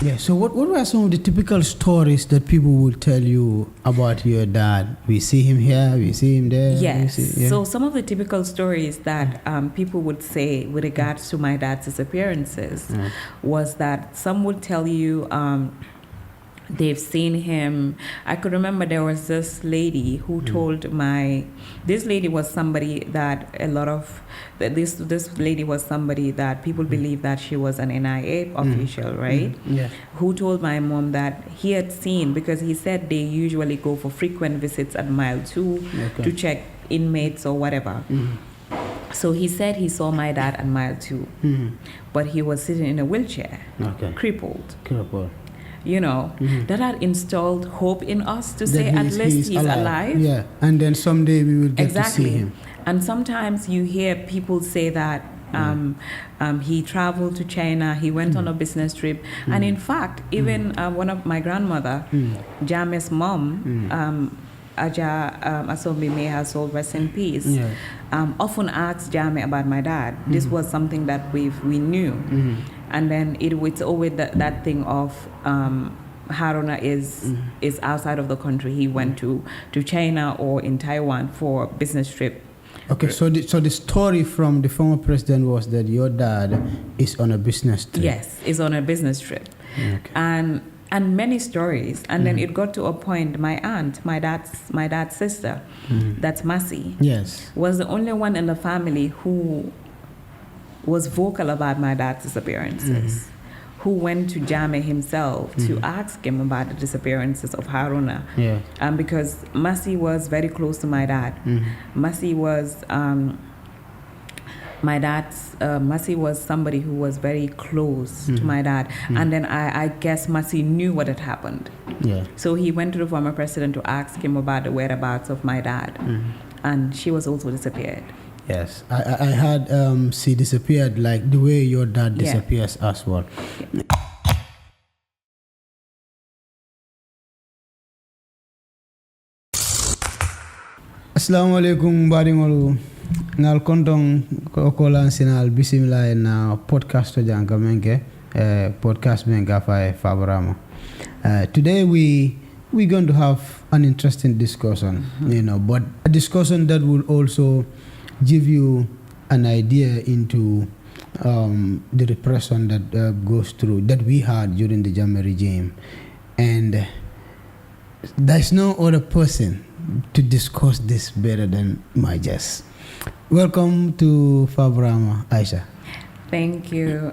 Yeah, so what were some of the typical stories that people would tell you about your dad? We see him here, we see him there. Yes. Yeah. So some of the typical stories that people would say with regards to my dad's disappearances was that some would tell you they've seen him. I could remember there was this lady who told this lady was somebody that this lady was somebody that people believe that she was an NIA official, right? Yeah. Who told my mom that he had seen, because he said they usually go for frequent visits at mile 2 to check inmates or whatever. So he said he saw my dad at mile 2, but he was sitting in a wheelchair, crippled. You know, that had installed hope in us to say at least he's alive. Yeah, and then someday we will get to see him. And sometimes you hear people say that he traveled to China, he went on a business trip. And in fact, even one of my grandmother, Jammeh's mom, Aja Asombi, may her soul rest in peace, often asked Jammeh about my dad. This was something that we knew. And then it's always that thing of Haruna is outside of the country. He went to China or in Taiwan for a business trip. Okay, so the story from the former president was that your dad is on a business trip. Yes, is on a business trip. Okay. And many stories. And then it got to a point, my aunt, my dad's sister, that's Masi, was the only one in the family who was vocal about my dad's disappearances, who went to Jammeh himself to ask him about the disappearances of Haruna. Because Masi was very close to my dad. Masi was Masi was somebody who was very close to my dad. And then I guess Masi knew what had happened. So he went to the former president to ask him about the whereabouts of my dad. And she was also disappeared. Yes, I had she disappeared like the way your dad disappears as well. Assalamu alaikum baringolu ngal kontong ko lansinal bismillah na podcast to janga menke podcast menga fa favorama. Today we're going to have an interesting discussion, but a discussion that will also give you an idea into the repression that goes through, that we had during the Jammeh regime. And there's no other person to discuss this better than my guest. Welcome to Fabrama, Isha. Thank you.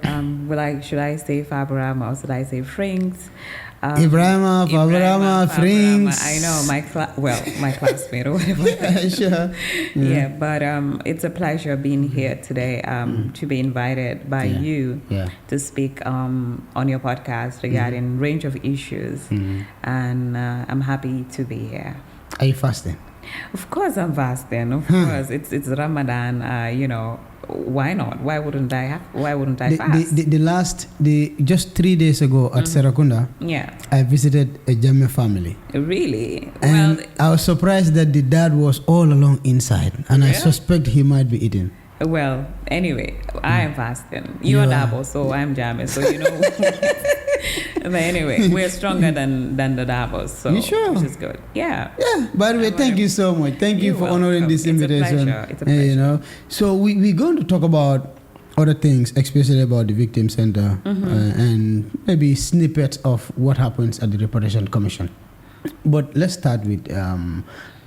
Should I say Fabrama or should I say Frings? Ibrahima, Frings. I know my classmate or whatever. Sure. Yeah, but it's a pleasure being here today to be invited by you to speak on your podcast regarding range of issues, and I'm happy to be here. Are you fasting? Of course, I'm fasting. Of course, it's Ramadan. Why not? Why wouldn't I fast? Just 3 days ago at Serakunda, I visited a Jammeh family. Really? And I was surprised that the dad was all along inside, and I suspect he might be eating. Well, anyway, I am fasting. You're Dabo, so I'm Jammeh, so you know. But anyway, we're stronger than the Dabos, so you sure? Which is good. Yeah. By the way, thank you so much. Thank you for honoring this invitation. It's a pleasure. So we're going to talk about other things, especially about the Victim Center, and maybe snippets of what happens at the Reparation Commission. But let's start with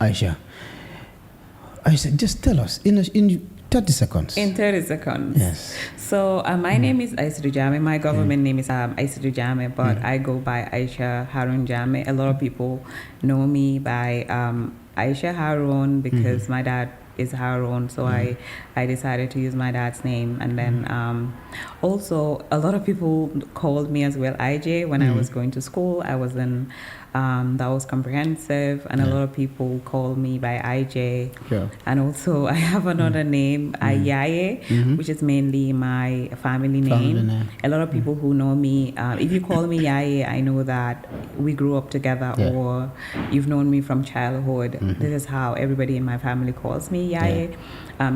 Isha. Isha, just tell us in 30 seconds. In 30 seconds. Yes. So my name is Isha Jammeh. My government name is Isha Jammeh, but I go by Isha Harun Jammeh. A lot of people know me by Isha Harun because my dad is Harun, so I decided to use my dad's name. And then also a lot of people called me as well IJ when I was going to school. I was in that was comprehensive, and a lot of people call me by IJ. Yeah. And also, I have another name, Ayaye, which is mainly my family name. A lot of people who know me, if you call me Yaye, I know that we grew up together, or you've known me from childhood. This is how everybody in my family calls me Yaye,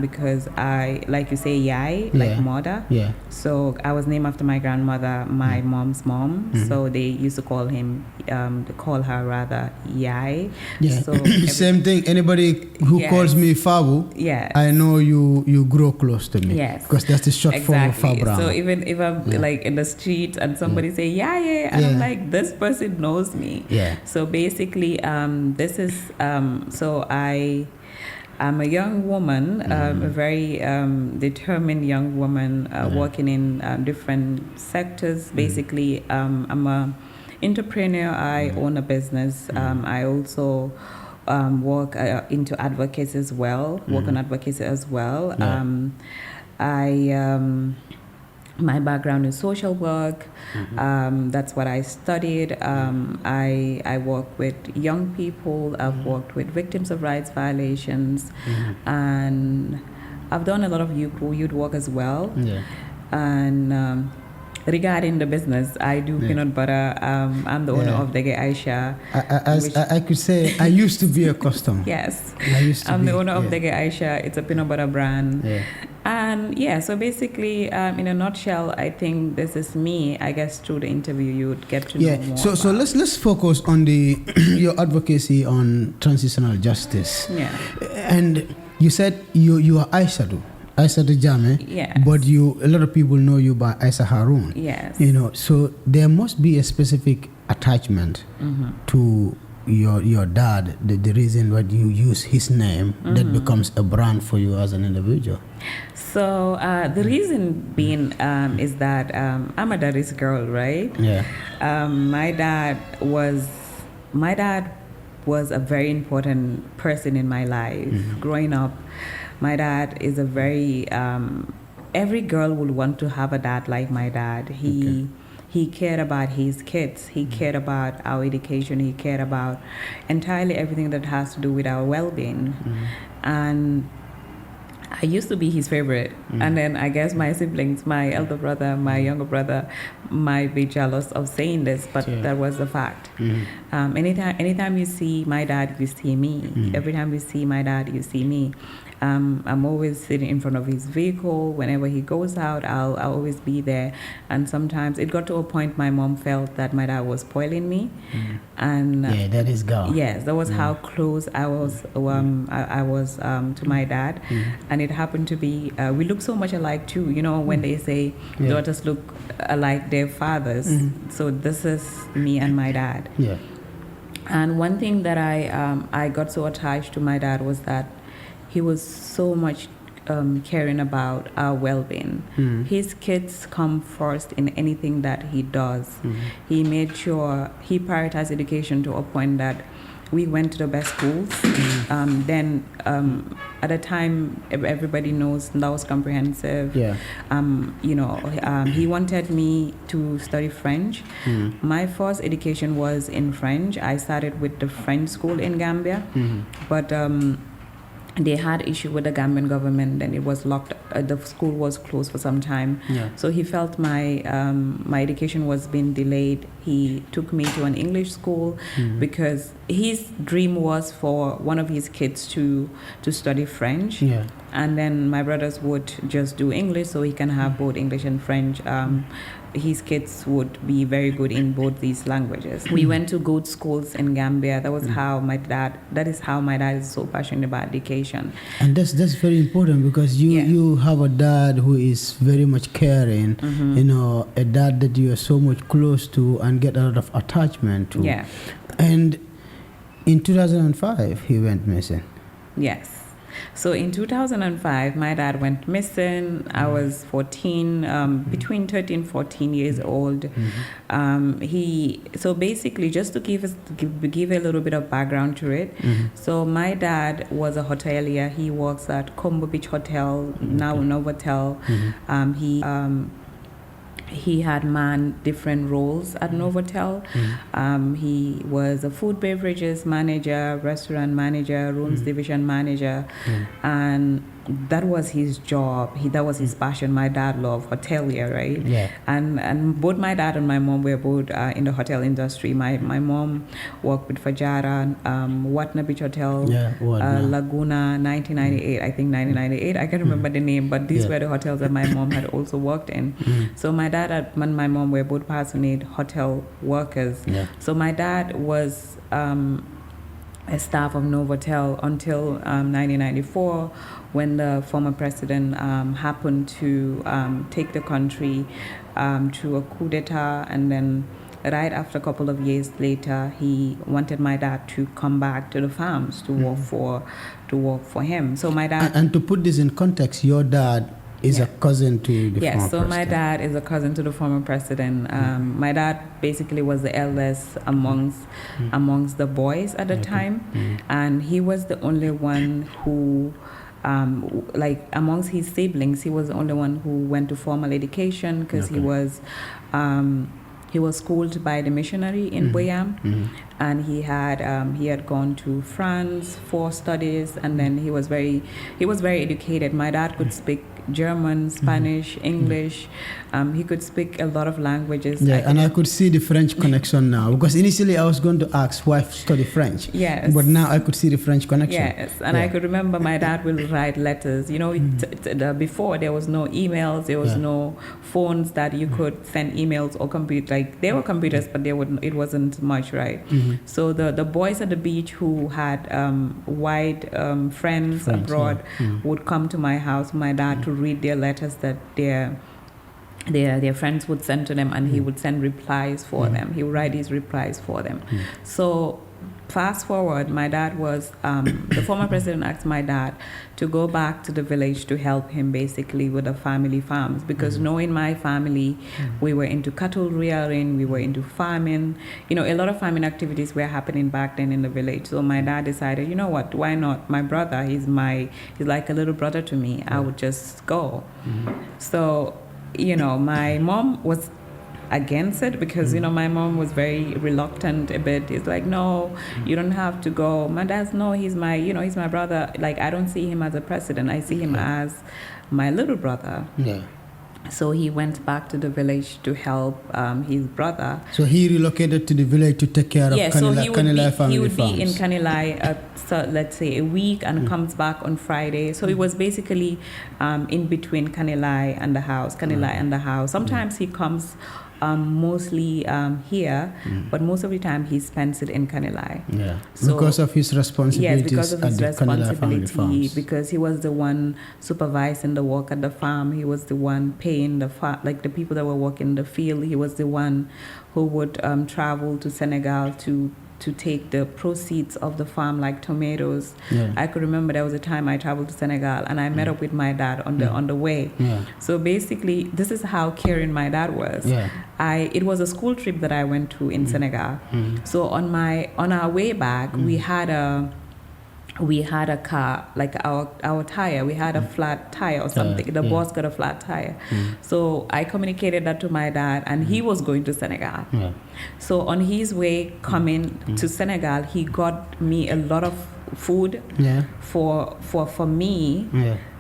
because I, like you say, Yai, like mother. Yeah. So I was named after my grandmother, my mom's mom. So they used to call her rather Yai. Yeah. So same thing. Anybody who calls me Fabu, I know you grow close to me. Yes. Because that's the short form of Fabra. So even if I'm like in the street and somebody say Yai, and I'm like, this person knows me. Yeah. So basically, this is so I'm a young woman, a very determined young woman working in different sectors. Basically, I'm a entrepreneur. I own a business. I also work into advocacy as well. Work on advocacy as well. My background is social work. That's what I studied. I work with young people. I've worked with victims of rights violations, and I've done a lot of youth work as well. And regarding the business, I do peanut butter. I'm the owner of Isha. I could say I used to be a customer. Yes, I'm the owner of Isha. It's a peanut butter brand. And so basically, in a nutshell, I think this is me. I guess through the interview, you would get to know more. So let's focus on your advocacy on transitional justice. And you said you are Isha Jammeh. Yes. But a lot of people know you by Isa Harun. Yes. So there must be a specific attachment to your dad, the reason why you use his name that becomes a brand for you as an individual. So the reason being is that I'm a daddy's girl, right? My dad was a very important person in my life. Growing up, my dad is a very every girl would want to have a dad like my dad. He cared about his kids. He cared about our education. He cared about entirely everything that has to do with our well-being. And I used to be his favorite. And then I guess my siblings, my elder brother, my younger brother, might be jealous of saying this, but that was the fact. Anytime you see my dad, you see me. Every time you see my dad, you see me. I'm always sitting in front of his vehicle. Whenever he goes out, I'll always be there. And sometimes it got to a point my mom felt that my dad was spoiling me. And that is gone. Yes, that was how close I was to my dad. And it happened to be we look so much alike too. When they say daughters look alike their fathers. So this is me and my dad. And one thing that I got so attached to my dad was that he was so much caring about our well-being. His kids come first in anything that he does. He made sure he prioritized education to a point that we went to the best schools. Then at the time, everybody knows that was comprehensive. He wanted me to study French. My first education was in French. I started with the French school in Gambia, but they had issue with the Gambian government, and it was locked. The school was closed for some time. So he felt my education was being delayed. He took me to an English school because his dream was for one of his kids to study French. And then my brothers would just do English, so he can have both English and French. His kids would be very good in both these languages. We went to good schools in Gambia. That is how my dad is so passionate about education. And that's very important, because you have a dad who is very much caring, a dad that you are so much close to and get a lot of attachment to. And in 2005, he went missing. Yes. So in 2005, my dad went missing. I was 14, between 13 and 14 years old. So basically, just to give a little bit of background to it. So my dad was a hotelier. He works at Combo Beach Hotel, now Novotel. he had manned different roles at Novotel. He was a food beverages manager, restaurant manager, rooms division manager, and that was his job. That was his passion. My dad loved hotelier, right? Yeah. And both my dad and my mom were both in the hotel industry. My mom worked with Fajara, Watna Beach Hotel, Laguna, 1998. I think 1998. I can't remember the name, but these were the hotels that my mom had also worked in. So my dad and my mom were both passionate hotel workers. Yeah. So my dad was a staff of Novotel until 1994, when the former president happened to take the country to a coup d'etat, and then right after a couple of years later, he wanted my dad to come back to the farms to work for him. So my dad, and to put this in context, your dad is a cousin to the former president. My dad is a cousin to the former president. My dad basically was the eldest amongst the boys at the time, and he was the only one who, like amongst his siblings, he was the only one who went to formal education, because he was schooled by the missionary in Boyam, and he had gone to France for studies, and then he was very educated. My dad could speak German, Spanish, English. He could speak a lot of languages. Yeah, I could see the French connection now, because initially I was going to ask why study French. Yes. But now I could see the French connection. Yes, and I could remember my dad will write letters. You know, before there was no emails, there was no phones that you could send emails or compute. Like there were computers, but it wasn't much, right? So the boys at the beach who had wide friends abroad would come to my house, my dad, to read their letters that their friends would send to them, and he would send replies for them. He would write his replies for them. So fast forward, my dad was the former president asked my dad to go back to the village to help him basically with the family farms, because knowing my family, we were into cattle rearing, we were into farming. You know, a lot of farming activities were happening back then in the village. So my dad decided, you know what, why not? My brother, he's like a little brother to me. I would just go. So, you know, my mom was against it, because you know, my mom was very reluctant a bit. It's like, no, you don't have to go. My dad's, no, he's my brother. Like, I don't see him as a president, I see him as my little brother. So he went back to the village to help his brother. So he relocated to the village to take care of Kanilai family farms. He would be in Kanilai, so let's say a week, and comes back on Friday. So it was basically in between Kanilai and the house. Sometimes he comes mostly here, but most of the time he spends it in Kanilai. Yeah, so, because of his responsibilities. Yes, because of his responsibility, because he was the one supervising the work at the farm. He was the one paying the like the people that were working in the field. He was the one who would travel to Senegal to take the proceeds of the farm, like tomatoes. I could remember there was a time I traveled to Senegal, and I met up with my dad on the way. So basically, this is how caring my dad was. It was a school trip that I went to in Senegal. So on our way back, we had a car, like our tire, we had a flat tire or something. The boss got a flat tire. So I communicated that to my dad, and he was going to Senegal. So on his way coming to Senegal, he got me a lot of food for me.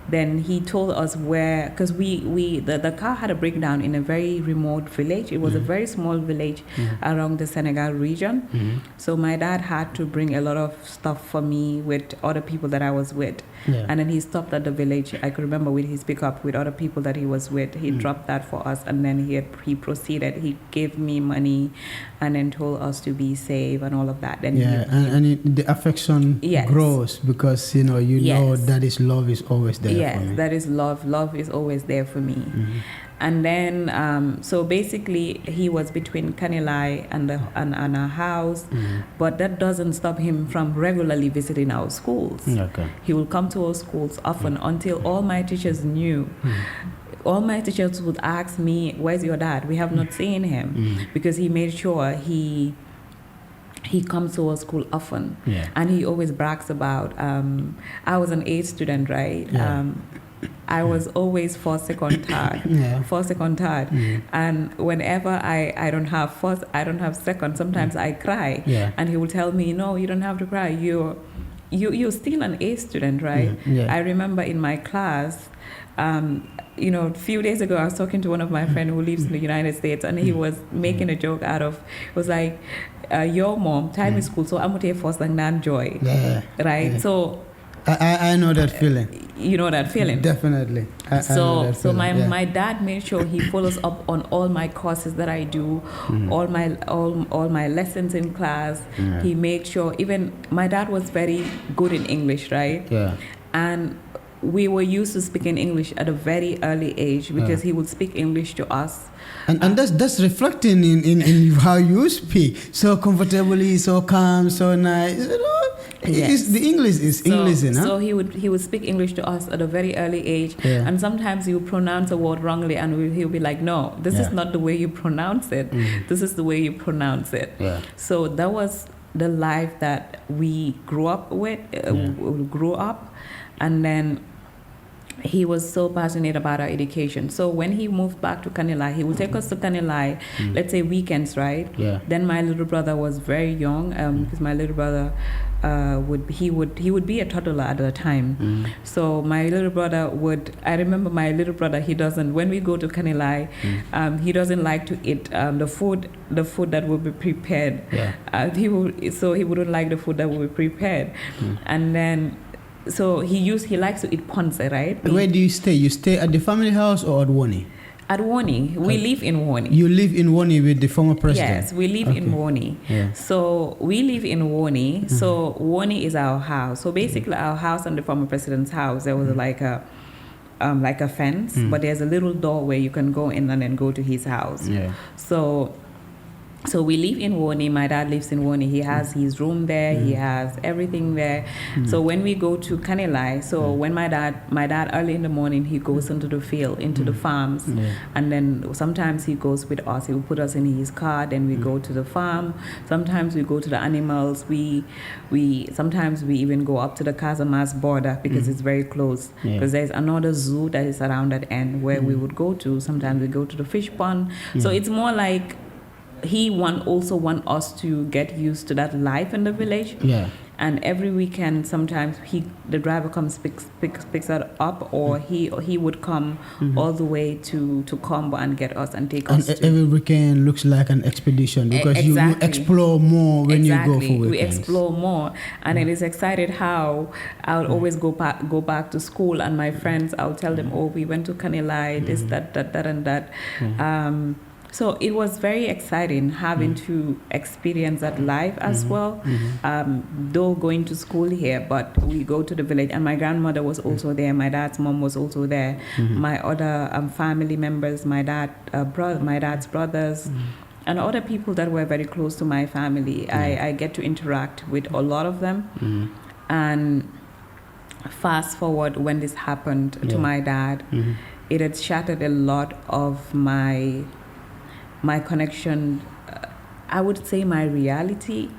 Then he told us where, because the car had a breakdown in a very remote village. It was a very small village around the Senegal region. So my dad had to bring a lot of stuff for me with other people that I was with. And then he stopped at the village. I could remember with his pickup with other people that he was with. He dropped that for us, and then he proceeded. He gave me money, and then told us to be safe and all of that. Then the affection grows, because you know daddy's love is always there. Yes, that is love. Love is always there for me. And then, so basically, he was between Kanilai and our house, but that doesn't stop him from regularly visiting our schools. He will come to our schools often until all my teachers knew. All my teachers would ask me, "Where's your dad? We have not seen him," because he made sure he comes to our school often. And he always brags about, I was an A student, right? I was always first, second, third. First, second, third. And whenever I don't have first, I don't have second, sometimes I cry. And he will tell me, no, you don't have to cry. You're still an A student, right? I remember in my class, a few days ago, I was talking to one of my friends who lives in the United States, and he was making a joke out of, it was like, your mom, time is school, so I'm going to take first and then joy. Right? So I know that feeling. You know that feeling? Definitely. So my dad made sure he follows up on all my courses that I do, all my lessons in class. He made sure, even my dad was very good in English, right? And we were used to speaking English at a very early age because he would speak English to us. And that's reflecting in how you speak, so comfortably, so calm, so nice. The English is English, you know? So he would speak English to us at a very early age, and sometimes he would pronounce a word wrongly, and he would be like, "No, this is not the way you pronounce it. This is the way you pronounce it." So that was the life that we grew up with, and then he was so passionate about our education. So when he moved back to Kanilai, he would take us to Kanilai, let's say weekends, right? Then my little brother was very young, because my little brother would be a toddler at the time. So my little brother I remember my little brother, when we go to Kanilai, he doesn't like to eat the food that will be prepared. He wouldn't like the food that will be prepared. And then so he likes to eat ponce, right? Where do you stay? You stay at the family house or at Woni? At Woni. We live in Woni. You live in Woni with the former president? Yes, we live in Woni. So we live in Woni. So Woni is our house. So basically our house and the former president's house, there was like a fence, but there's a little door where you can go in and then go to his house. So we live in Woni. My dad lives in Woni. He has his room there. He has everything there. So when we go to Kanilai, when my dad early in the morning, he goes into the field, into the farms, and then sometimes he goes with us. He will put us in his car. Then we go to the farm. Sometimes we go to the animals. Sometimes we even go up to the Casamas border because it's very close. Because there's another zoo that is around that end where we would go to. Sometimes we go to the fish pond. So it's more like he also want us to get used to that life in the village. And every weekend, sometimes the driver comes picks us up, or he would come all the way to Combo and get us and take us. And every weekend looks like an expedition because you explore more when you go for weekends. We explore more, and it is excited how I'll always go back to school, and my friends, I'll tell them, oh, we went to Kanilai, this, that, and that. So it was very exciting having to experience that life as well. Though going to school here, but we go to the village, and my grandmother was also there. My dad's mom was also there. My other family members, my dad's brothers, and other people that were very close to my family. I get to interact with a lot of them. And fast forward, when this happened to my dad, it had shattered a lot of my connection, I would say my reality.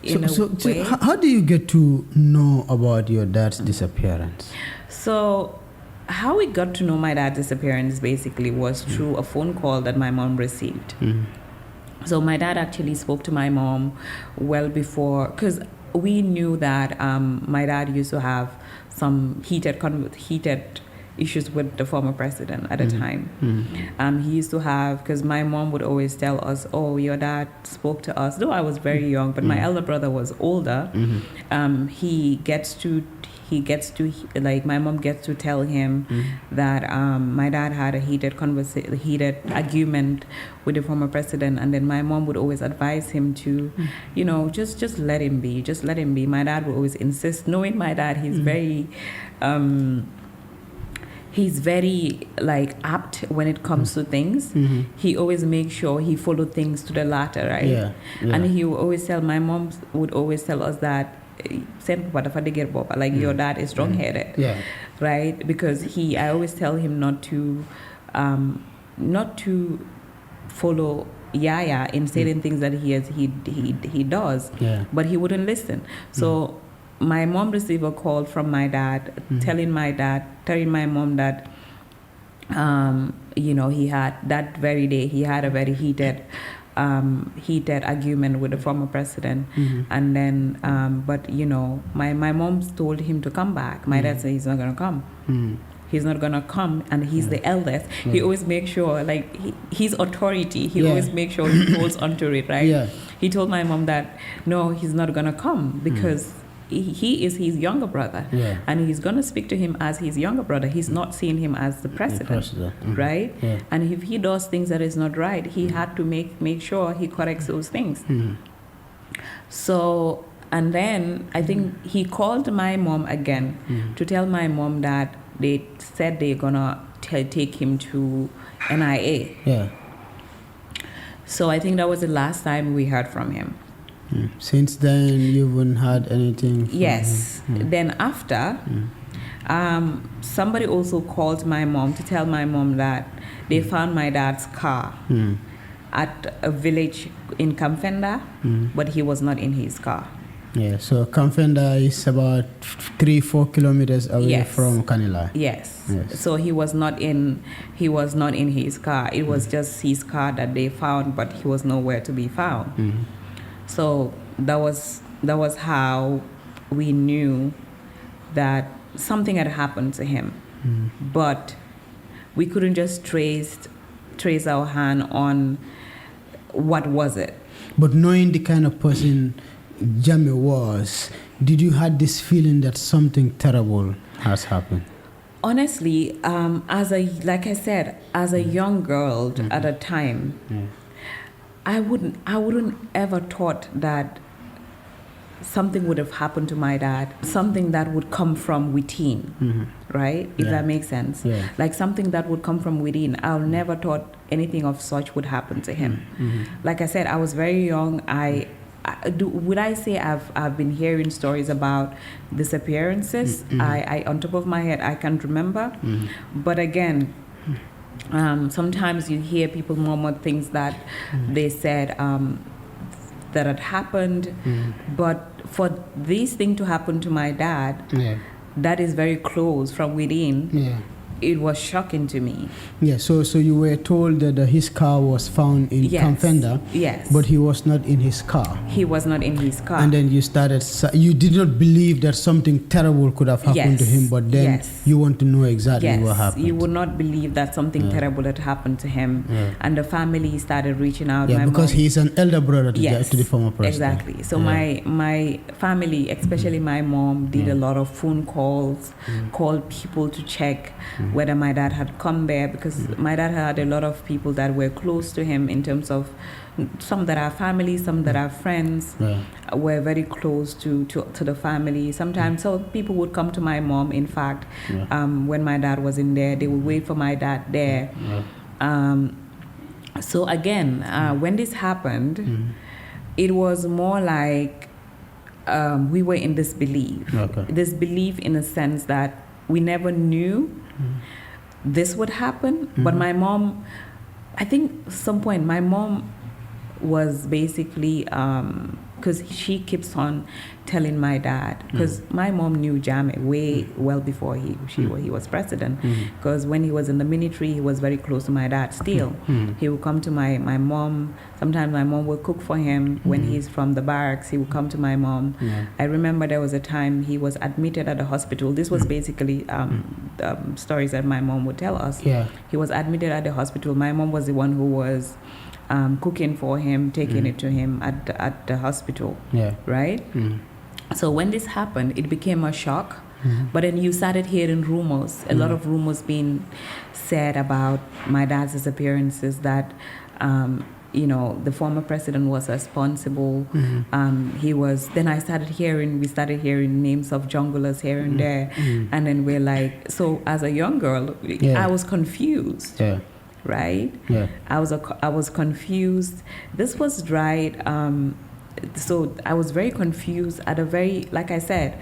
So how do you get to know about your dad's disappearance? So how we got to know my dad's disappearance basically was through a phone call that my mom received. So my dad actually spoke to my mom well before, because we knew that my dad used to have some heated issues with the former president at the time. He used to have, because my mom would always tell us, oh, your dad spoke to us, though I was very young, but my elder brother was older. He gets to my mom gets to tell him that my dad had a heated argument with the former president, and then my mom would always advise him to, just let him be. My dad would always insist, knowing my dad, he's very apt when it comes to things. He always makes sure he followed things to the latter, right? And he would always my mom would always tell us that your dad is strong-headed, right? Because I always tell him not to follow Yaya in certain things that he does, but he wouldn't listen. So my mom received a call from my dad, telling my mom that, he had that very day, he had a very heated argument with the former president. And then, but my mom told him to come back. My dad said he's not going to come. He's not going to come, and he's the eldest. He always makes sure, like, his authority, he always makes sure he holds onto it, right? Yeah. He told my mom that, no, he's not going to come because he is his younger brother. Yeah. And he's going to speak to him as his younger brother. He's not seeing him as the president. Right? Yeah. And if he does things that is not right, he had to make sure he corrects those things. So, and then I think he called my mom again to tell my mom that they said they're gonna take him to NIA. Yeah. So I think that was the last time we heard from him. Since then, you haven't had anything from him? Then after, somebody also called my mom to tell my mom that they found my dad's car at a village in Kamfenda, but he was not in his car. Yeah, so Kamfenda is about 3-4 kilometers away from Kanilai. Yes. So he was not in his car. It was just his car that they found, but he was nowhere to be found. So that was how we knew that something had happened to him. But we couldn't just trace our hand on what was it. But knowing the kind of person Jammeh was, did you had this feeling that something terrible has happened? Honestly, as a young girl at a time, I wouldn't ever thought that something would have happened to my dad, something that would come from within, right? If that makes sense. Yeah. Like something that would come from within. I'll never thought anything of such would happen to him. Like I said, I was very young. Would I say I've been hearing stories about disappearances? I on top of my head I can't remember. But again, sometimes you hear people murmur things that they said that had happened. But for this thing to happen to my dad, that is very close from within. It was shocking to me. Yeah, so you were told that his car was found in Kamfenda. Yes. But he was not in his car. He was not in his car. And then you did not believe that something terrible could have happened to him, but then you want to know exactly what happened. You would not believe that something terrible had happened to him. And the family started reaching out. Yeah, because he's an elder brother to the former president. Exactly. So my family, especially my mom, did a lot of phone calls, called people to check whether my dad had come there, because my dad had a lot of people that were close to him in terms of some that are family, some that are friends, were very close to the family. Sometimes, so people would come to my mom, in fact, when my dad was in there, they would wait for my dad there. So again, when this happened, it was more like we were in disbelief. This belief in a sense that we never knew this would happen. But my mom, I think at some point, my mom was basically, because she keeps on telling my dad, because my mom knew Jammeh way well before he was president, because when he was in the military, he was very close to my dad still. He would come to my mom. Sometimes my mom would cook for him. When he's from the barracks, he would come to my mom. I remember there was a time he was admitted at the hospital. This was basically stories that my mom would tell us. He was admitted at the hospital. My mom was the one who was cooking for him, taking it to him at the hospital, right? So when this happened, it became a shock. But then you started hearing rumors, a lot of rumors being said about my dad's disappearances, that the former president was responsible. Then we started hearing names of junglers here and there. And then we're like, so as a young girl, I was confused. Right? I was confused. This was right so I was very confused like I said,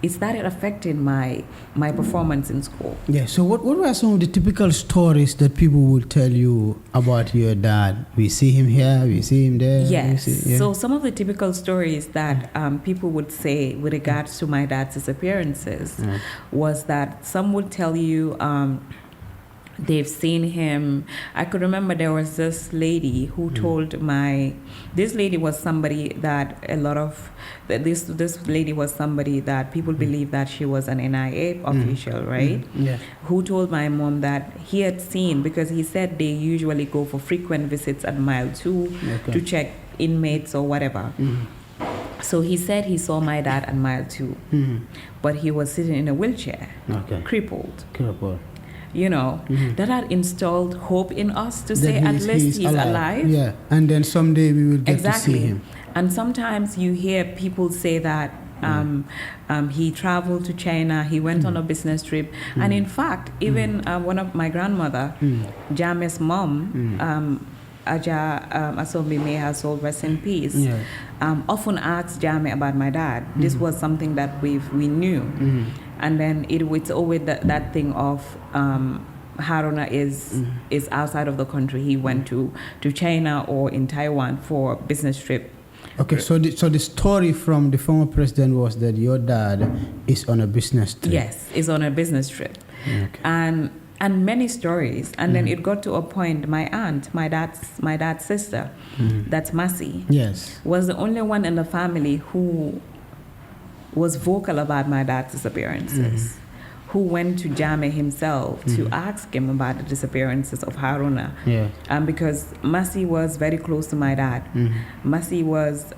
it started affecting my performance in school. Yeah. So what were some of the typical stories that people would tell you about your dad? We see him here, we see him there. Yes. Yeah. So some of the typical stories that people would say with regards to my dad's disappearances was that some would tell you they've seen him. I could remember there was this lady who told this lady was somebody that this lady was somebody that people believe that she was an NIA official, right? Yeah. Who told my mom that he had seen, because he said they usually go for frequent visits at mile 2 to check inmates or whatever. So he said he saw my dad at mile 2, but he was sitting in a wheelchair, crippled. You know, that had installed hope in us to say at least he's alive. Yeah, and then someday we will get to see him. And sometimes you hear people say that he traveled to China, he went on a business trip. And in fact, even one of my grandmother, Jammeh's mom, Aja Asombi, may her soul rest in peace, often asked Jammeh about my dad. This was something that we knew. And then it's always that thing of Haruna is outside of the country. He went to China or in Taiwan for a business trip. Okay, so the story from the former president was that your dad is on a business trip. Yes, is on a business trip. Okay. And many stories. And then it got to a point, my aunt, my dad's sister, that's Masi, was the only one in the family who was vocal about my dad's disappearances, who went to Jammeh himself to ask him about the disappearances of Haruna. Because Masi was very close to my dad. Masi was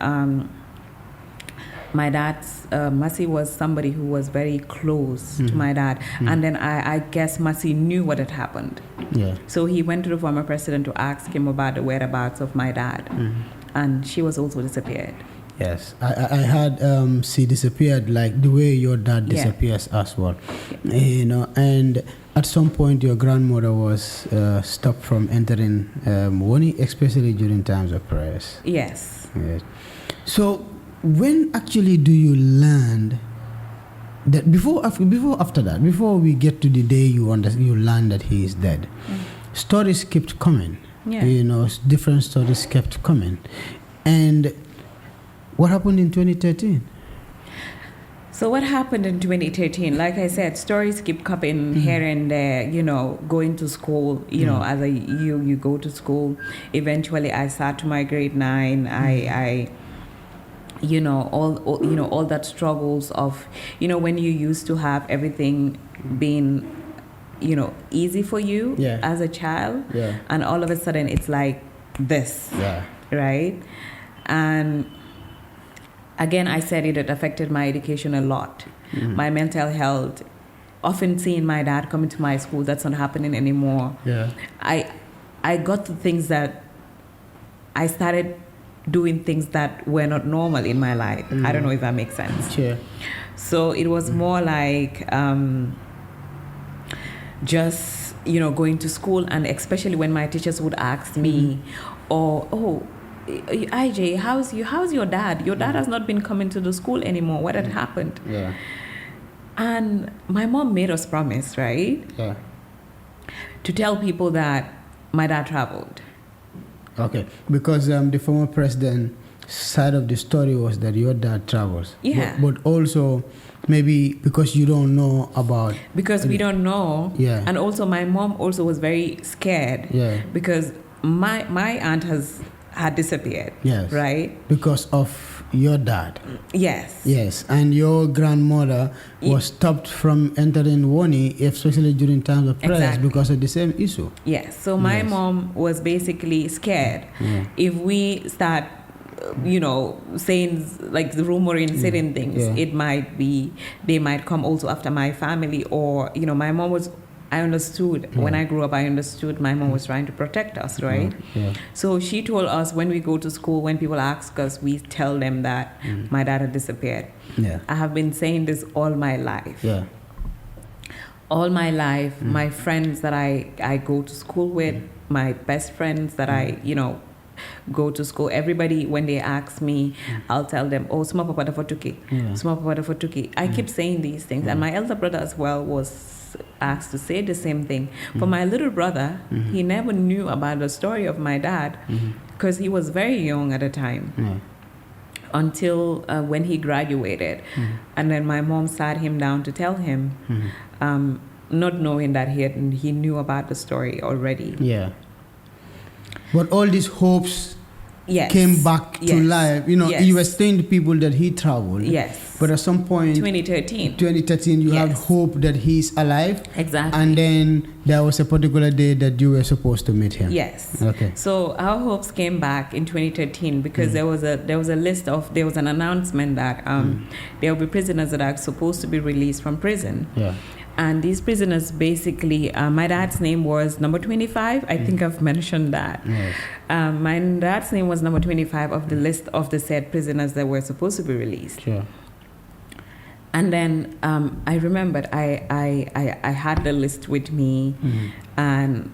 Masi was somebody who was very close to my dad. And then I guess Masi knew what had happened. So he went to the former president to ask him about the whereabouts of my dad. And she was also disappeared. Yes, I had she disappeared like the way your dad disappears as well. You know, and at some point your grandmother was stopped from entering Woni, especially during times of prayers. Yes. So when actually do you learn that before we get to the day you learn that he is dead, stories kept coming. You know, different stories kept coming. And what happened in 2013? So what happened in 2013? Like I said, stories keep coming here and there. You know, going to school. You know, as you go to school. Eventually, I start to my grade 9. I you know, all that struggles of, you know, when you used to have everything being, you know, easy for you as a child, and all of a sudden it's like this, right? And again, I said it affected my education a lot. My mental health, often seeing my dad coming to my school, that's not happening anymore. I got to things that I started doing things that were not normal in my life. I don't know if that makes sense. Sure. So it was more like just, you know, going to school, and especially when my teachers would ask me, IJ, how's your dad? Your dad has not been coming to the school anymore. What had happened? And my mom made us promise, right? To tell people that my dad traveled. Okay, because the former president side of the story was that your dad travels. But also maybe because you don't know about... Because we don't know. And also my mom also was very scared. Because my aunt had disappeared. Right? Because of your dad. Yes. And your grandmother was stopped from entering Woni, especially during times of prayers, because of the same issue. So my mom was basically scared. If we start, you know, saying, like, the rumoring, certain things, it might be, they might come also after my family, or, you know, my mom was... I understood. When I grew up, I understood my mom was trying to protect us, right? So she told us when we go to school, when people ask us, we tell them that my dad had disappeared. I have been saying this all my life. All my life, my friends that I go to school with, my best friends that I, you know, go to school. Everybody, when they ask me, I'll tell them, oh, small papa da fotuki, small papa da fotuki. I keep saying these things. And my elder brother as well was asked to say the same thing. For my little brother, he never knew about the story of my dad because he was very young at the time. Until when he graduated. And then my mom sat him down to tell him, not knowing that he knew about the story already. Yeah. But all these hopes came back to life. You know, you were saying to people that he traveled. Yes. But at some point, 2013, you had hope that he's alive. Exactly. And then there was a particular day that you were supposed to meet him. Yes. Okay. So our hopes came back in 2013 because there was an announcement that there will be prisoners that are supposed to be released from prison. Yeah. And these prisoners basically, my dad's name was number 25. I think I've mentioned that. Yes. My dad's name was number 25 of the list of the said prisoners that were supposed to be released. Sure. And then I remembered I had the list with me, and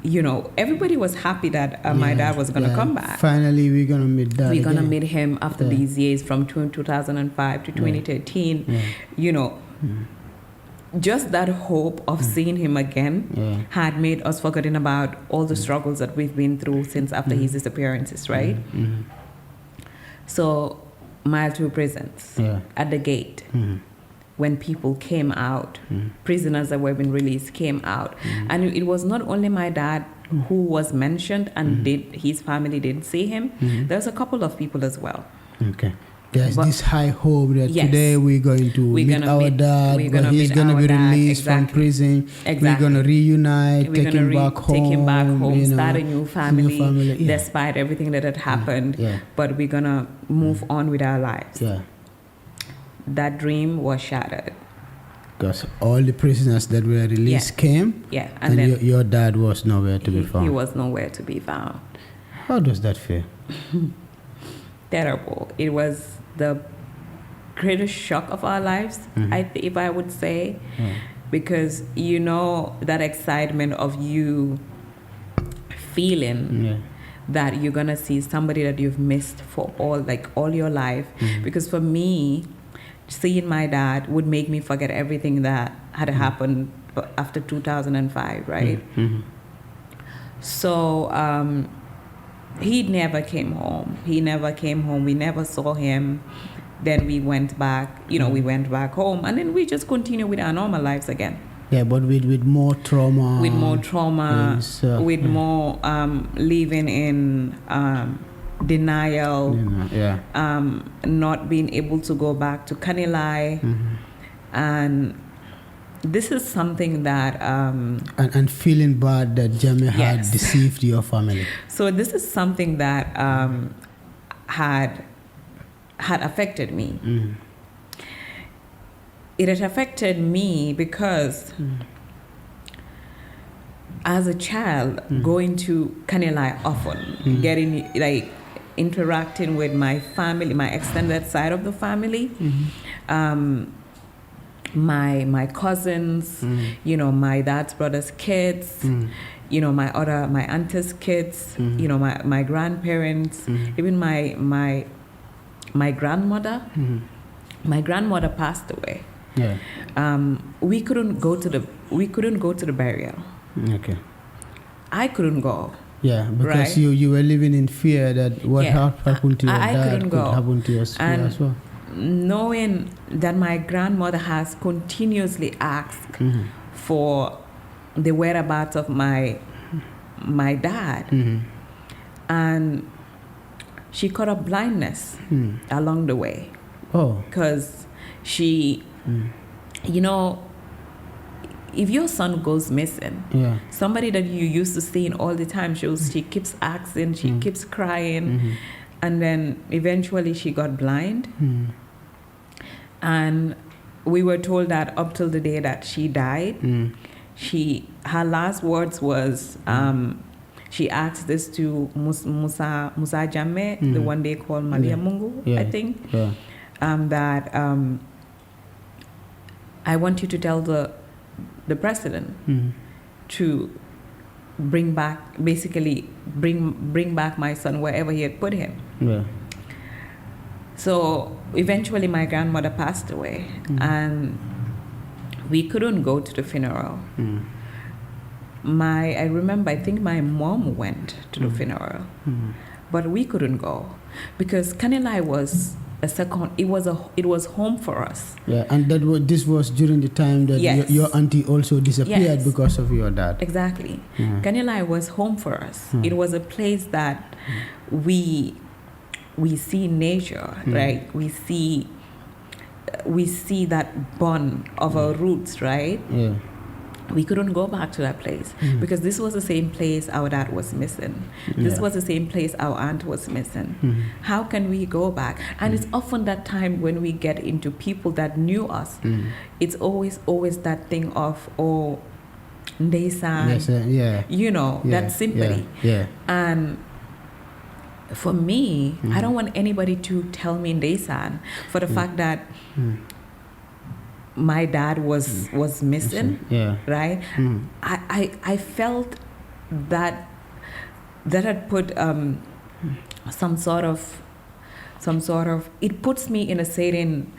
everybody was happy that my dad was going to come back. Finally, we're going to meet dad. We're going to meet him after these years from 2005 to 2013. Just that hope of seeing him again had made us forgetting about all the struggles that we've been through since after his disappearances, right? So, mile two prisons at the gate. When people came out, prisoners that were being released came out. And it was not only my dad who was mentioned and his family didn't see him. There was a couple of people as well. Okay. There's this high hope that today we're going to meet our dad, but he's going to be released from prison. We're going to reunite, take him back home, start a new family. Despite everything that had happened. But we're going to move on with our lives. That dream was shattered. Because all the prisoners that were released came, and then your dad was nowhere to be found. He was nowhere to be found. How does that feel? Terrible. It was the greatest shock of our lives, if I would say, because that excitement of you feeling that you're gonna see somebody that you've missed for all your life. Because for me, seeing my dad would make me forget everything that had happened after 2005, right? So he never came home. We never saw him. Then we went back, we went back home, and then we just continued with our normal lives again. Yeah, but with more trauma. With more trauma, with more living in denial, not being able to go back to Kanilai. And this is something that... and feeling bad that Jammeh had deceived your family. So this is something that had affected me. It had affected me because as a child, going to Kanilai often, getting interacting with my family, my extended side of the family, my cousins, my dad's brother's kids, my auntie's kids, my grandparents, even my grandmother. My grandmother passed away. We couldn't go to the burial. Okay. I couldn't go. Yeah, because you were living in fear that what happened to your dad could happen to your sister as well. Knowing that my grandmother has continuously asked for the whereabouts of my dad, and she caught up blindness along the way. Oh, because she, if your son goes missing, somebody that you used to seeing all the time, she keeps asking, she keeps crying, and then eventually she got blind. And we were told that up till the day that she died, her last words was, she asked this to Musa Jammeh, the one they call Malia Mungu, I think, that I want you to tell the president to bring back my son wherever he had put him. Yeah. So eventually my grandmother passed away, and we couldn't go to the funeral. I remember, I think my mom went to the funeral, but we couldn't go because Kanilai was it was home for us. Yeah, and this was during the time that Yes. your auntie also disappeared Yes. because of your dad. Exactly. Kanilai was home for us. It was a place that we see nature, right? We see that bond of our roots, right? Yeah. We couldn't go back to that place because this was the same place our dad was missing. This was the same place our aunt was missing. How can we go back? And it's often that time when we get into people that knew us. It's always that thing of, oh, Ndesan, Yes, yeah. you know, that sympathy. Yeah. And for me, I don't want anybody to tell me Ndesan for the fact that my dad was missing, Yeah. right? I felt that had put some sort of it puts me in a certain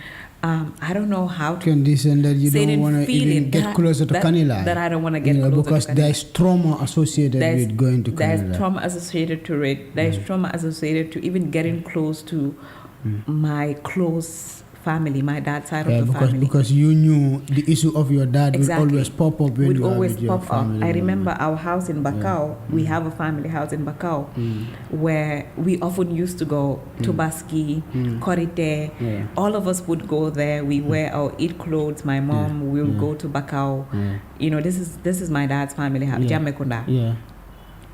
I don't know how to Condition that you don't want to even get closer to Kanilai. That I don't want to get closer because to Kanilai. there's trauma associated with going to Kanilai. There's trauma associated to it. There's trauma associated to even getting close to my close family, my dad's side of the family. Because you knew the issue of your dad would always pop up when you are with your family. I remember our house in Bakau. We have a family house in Bakau where we often used to go to Baski, Korite. All of us would go there. We wear our Eid clothes. My mom will go to Bakau. You know, this is my dad's family house, Jammeh Kunda. Yeah.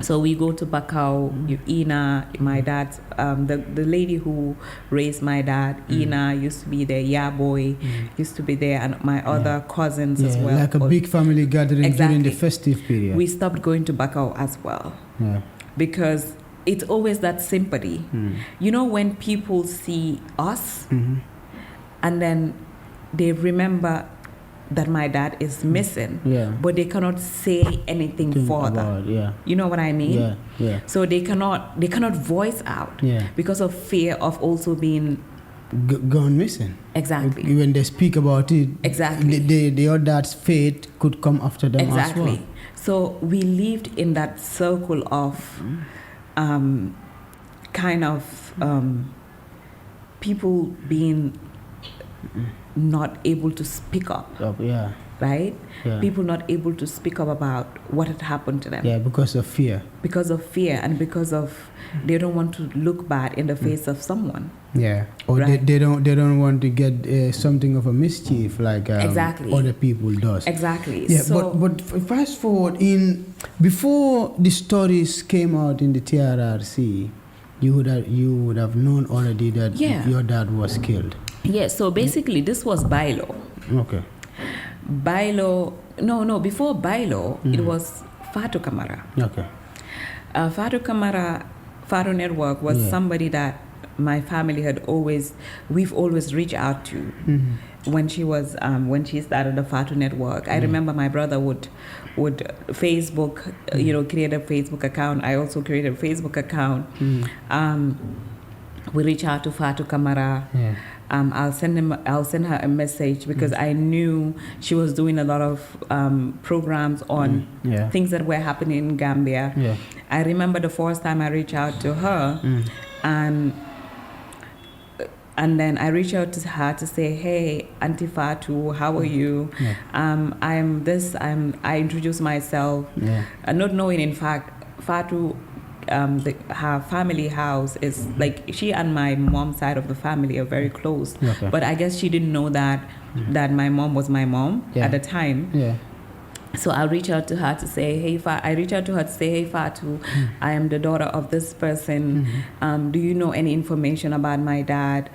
So we go to Bakau, Ina, my dad's, the lady who raised my dad, Ina, used to be there, Boy used to be there, and my other cousins as well. Like a big family gathering during the festive period. We stopped going to Bakau as well. Yeah. Because it's always that sympathy. You know, when people see us, and then they remember that my dad is missing, but they cannot say anything further. You know what I mean? Yeah. So they cannot voice out because of fear of also being gone missing. Exactly. When they speak about it, exactly, their dad's fate could come after them as well. So we lived in that circle of people being not able to speak up, right? People not able to speak up about what had happened to them. Yeah, because of fear. Because of fear, and because of they don't want to look bad in the face of someone. Yeah, or they don't want to get something of a mischief like other people does. Exactly. Yeah, so, but fast forward before the stories came out in the TRRC, you would have known already that your dad was killed. Yeah, so basically this was bylaw. Okay. Bylaw, no, before bylaw, it was Fatu Kamara. Okay. Fatu Kamara, Fatu Network was somebody that my family we've always reached out to when she started the Fatu Network. I remember my brother would Facebook, create a Facebook account. I also created a Facebook account. We reach out to Fatu Kamara. Yeah. I'll send her a message because I knew she was doing a lot of programs on things that were happening in Gambia. Yeah. I remember the first time I reached out to her, and then I reached out to her to say, "Hey, Auntie Fatu, how are you? Yeah. I introduced myself, not knowing in fact Fatu." Her family house is like she and my mom's side of the family are very close, but I guess she didn't know that my mom was my mom at the time. Yeah. So I reached out to her to say, "Hey, Fatu, I am the daughter of this person. Do you know any information about my dad,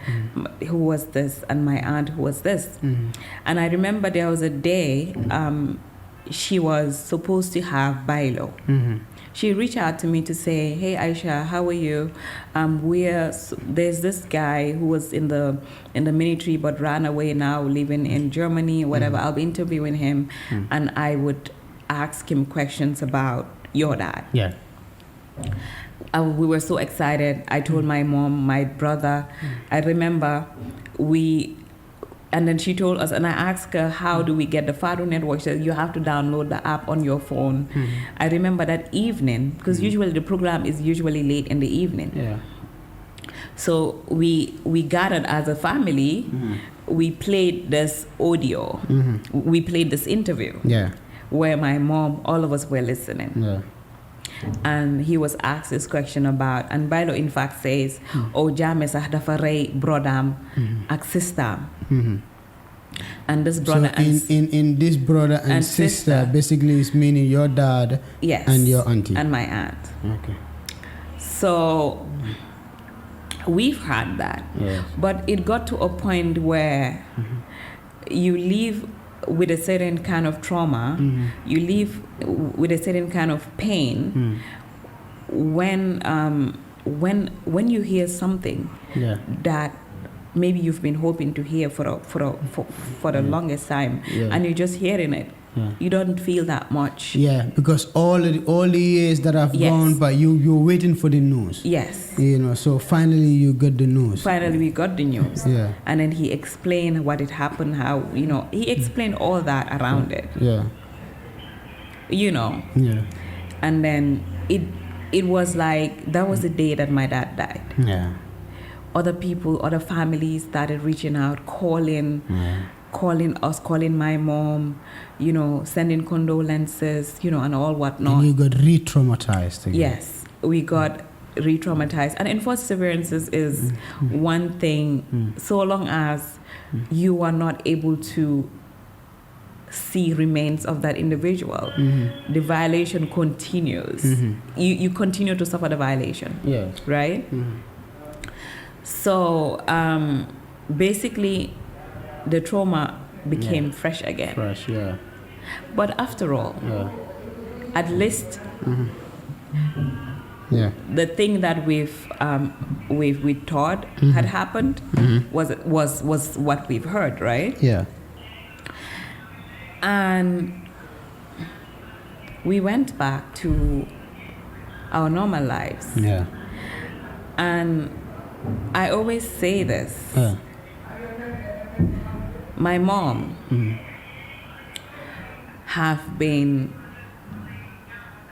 who was this, and my aunt, who was this?" And I remember there was a day she was supposed to have bylaw. She reached out to me to say, "Hey, Isha, how are you? There's this guy who was in the military but ran away now, living in Germany or whatever. I'll be interviewing him, and I would ask him questions about your dad. Yeah. We were so excited. I told my mom, my brother. I remember and then she told us, and I asked her, how do we get the Fado network? She said, you have to download the app on your phone. I remember that evening, because usually the program is usually late in the evening. Yeah. So we gathered as a family. We played this audio. We played this interview. Yeah. Where my mom, all of us were listening. Yeah. And he was asked this question about, and Bailo in fact says, oh, Jammeh sah dafa rey brodam ak sistam. And this brother so in this brother and sister basically is meaning your dad and your auntie. And my aunt. Okay. So we've had that. Yes. But it got to a point where you live with a certain kind of trauma, you live with a certain kind of pain when you hear something that maybe you've been hoping to hear for the longest time, and you're just hearing it. You don't feel that much. Yeah, because all the years that have gone by, you're waiting for the news. Yes. You know, so finally you got the news. Finally we got the news. Yeah. And then he explained what had happened, how, he explained all that around it. Yeah. Yeah. And then it was like, that was the day that my dad died. Yeah. Other people, other families started reaching out, calling us, calling my mom, sending condolences, and all whatnot. And you got re-traumatized again. Yes, we got re-traumatized. And enforced severances is one thing, so long as you are not able to see remains of that individual, the violation continues. You continue to suffer the violation. Yes. Right? So basically, the trauma became fresh again. Fresh, yeah. But after all, at least the thing that we thought had happened was what we've heard, right? Yeah. And we went back to our normal lives. Yeah. And I always say this. My mom have been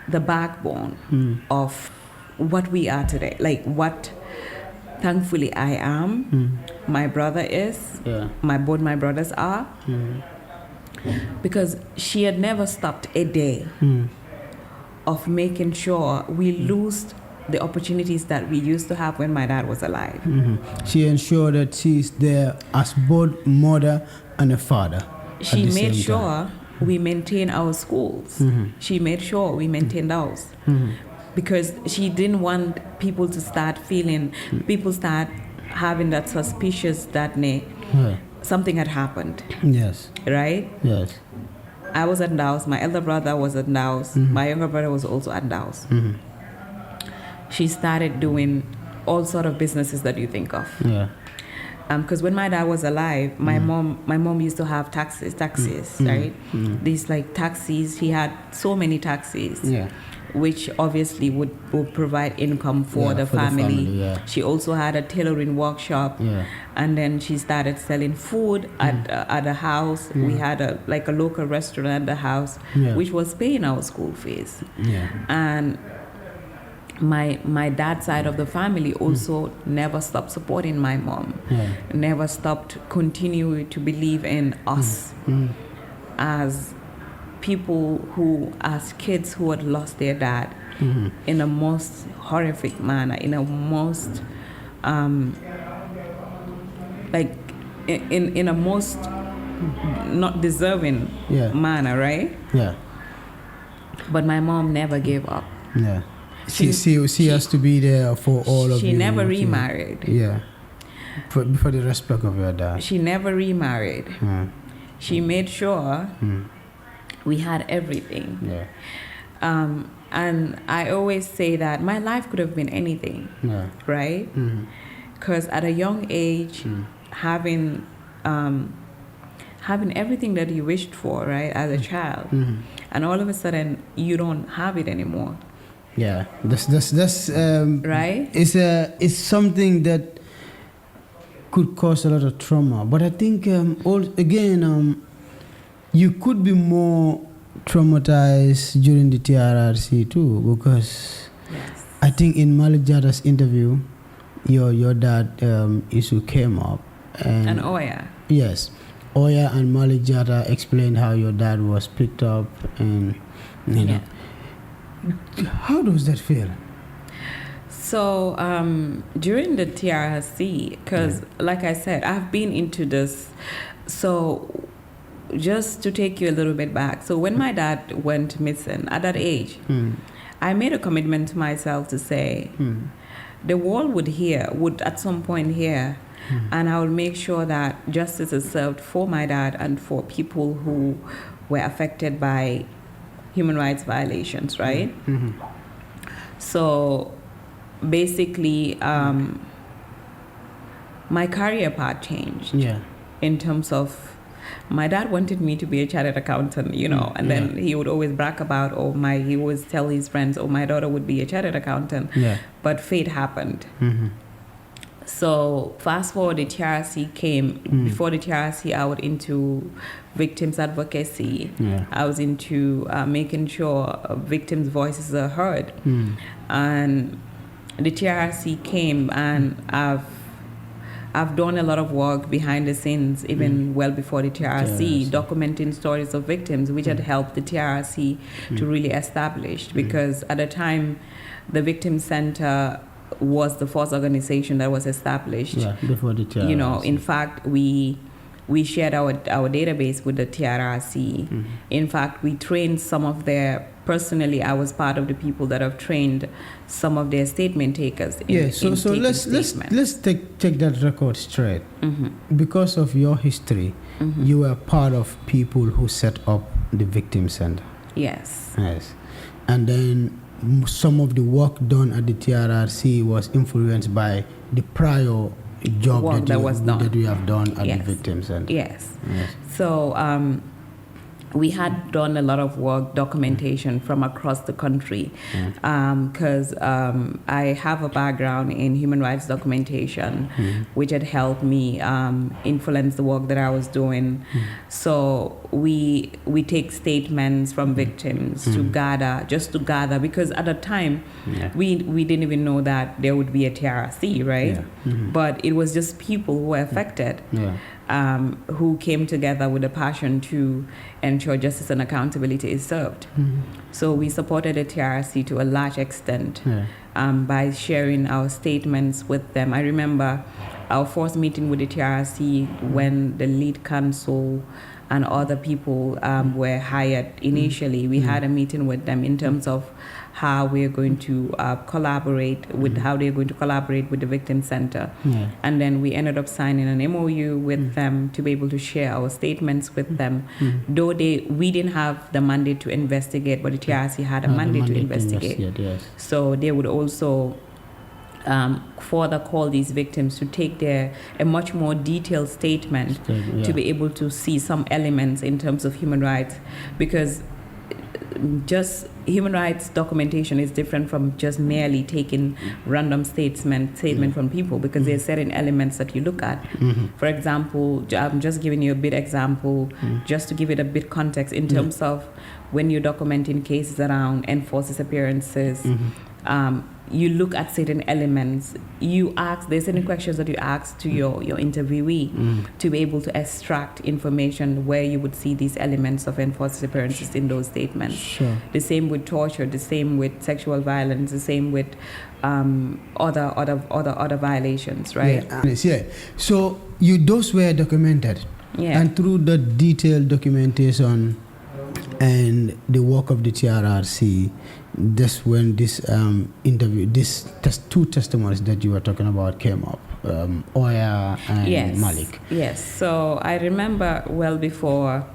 the backbone of what we are today. Like what, thankfully, I am. My brother is. Both my brothers are. Because she had never stopped a day of making sure we lose the opportunities that we used to have when my dad was alive. She ensured that she's there as both mother and a father. She made sure we maintain our schools. She made sure we maintained ours. Because she didn't want people to start having that suspicious that something had happened. Yes. Right? Yes. I was at Ndaus. My elder brother was at Ndaus. My younger brother was also at Ndaus. She started doing all sort of businesses that you think of. Yeah. Because when my dad was alive, my mom used to have taxis, right? These like taxis. He had so many taxis. Yeah. Which obviously would provide income for the family. She also had a tailoring workshop, and then she started selling food at a house. We had a local restaurant at the house, which was paying our school fees. And my dad's side of the family also never stopped supporting my mom, never stopped continuing to believe in us as people who, as kids who had lost their dad in a most horrific manner, in a most in a most not deserving manner, right? Yeah. But my mom never gave up. Yeah. She has to be there for all of you. She never remarried. Yeah. For the respect of your dad. She never remarried. She made sure we had everything. Yeah. And I always say that my life could have been anything, right? Because at a young age, having everything that you wished for, right, as a child, and all of a sudden you don't have it anymore. Yeah, that's Right? It's something that could cause a lot of trauma. But I think you could be more traumatized during the TRRC too, because Yes. I think in Malik Jada's interview, your dad issue came up, And Oya. yes, Oya and Malik Jada explained how your dad was picked up, and you know, how does that feel? So during the TRC, because like I said, I've been into this. So just to take you a little bit back. So when my dad went missing at that age, I made a commitment to myself to say, the world would at some point hear, and I will make sure that justice is served for my dad and for people who were affected by human rights violations, right? So basically, my career path changed in terms of my dad wanted me to be a chartered accountant, and then he would always brag about, he always tell his friends, my daughter would be a chartered accountant. But fate happened. So fast forward, the TRC came. Before the TRC, I was into victims advocacy. I was into making sure victims' voices are heard. And the TRC came, and I've done a lot of work behind the scenes, even well before the TRC, documenting stories of victims, which had helped the TRC to really establish. Because at the time, the Victim Center was the first organization that was established. Before the TRC. In fact, we shared our database with the TRC. In fact, we trained some of their. Personally, I was part of the people that have trained some of their statement takers. So let's take that record straight. Because of your history, you were part of people who set up the Victim Center. Yes. And then some of the work done at the TRRC was influenced by the prior job that we have done at the Victim Center. Yes. So we had done a lot of work, documentation from across the country, because I have a background in human rights documentation, which had helped me influence the work that I was doing. So we take statements from victims to gather, because at the time we didn't even know that there would be a TRC, right? But it was just people who were affected. Who came together with a passion to ensure justice and accountability is served. So we supported the TRC to a large extent by sharing our statements with them. I remember our first meeting with the TRC when the lead counsel and other people were hired initially. We had a meeting with them in terms of how we are going to collaborate with how they are going to collaborate with the Victim Center. And then we ended up signing an MOU with them to be able to share our statements with them. Though we didn't have the mandate to investigate, but the TRC had a mandate to investigate. So they would also further call these victims to take a much more detailed statement to be able to see some elements in terms of human rights, because just human rights documentation is different from just merely taking random statement from people, because there are certain elements that you look at. For example, I'm just giving you a bit example, just to give it a bit context in terms of when you're documenting cases around enforced disappearances. You look at certain elements. There's certain questions that you ask to your interviewee to be able to extract information where you would see these elements of enforced disappearances in those statements. The same with torture, the same with sexual violence, the same with other violations, right? So those were documented. And through the detailed documentation and the work of the TRRC, that's when this interview, two testimonies that you were talking about came up, Oya and Malik. Yes. So I remember well before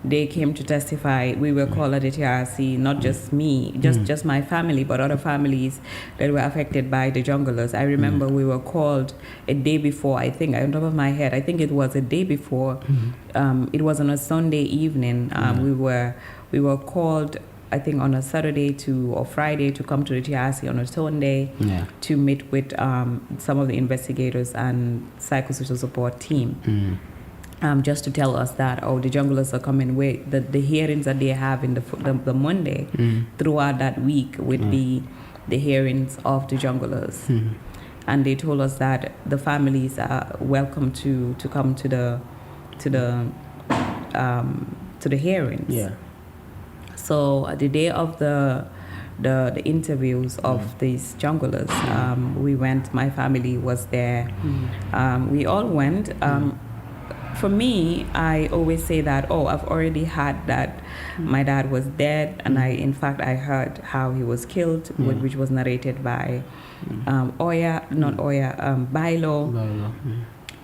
they came to testify. We were called at the TRC, not just me, just my family, but other families that were affected by the junglers. I remember we were called a day before, I think, on top of my head, I think it was a day before. It was on a Sunday evening. We were called, I think, on a Saturday or Friday to come to the TRC on a Sunday to meet with some of the investigators and psychosocial support team. Just to tell us that, the junglers are coming with the hearings that they have in the Monday throughout that week with the hearings of the junglers. And they told us that the families are welcome to come to the hearings. Yeah. So the day of the interviews of these junglers, we went. My family was there. We all went. For me, I always say that, I've already had that. My dad was dead, and I heard how he was killed, which was narrated by Bailo.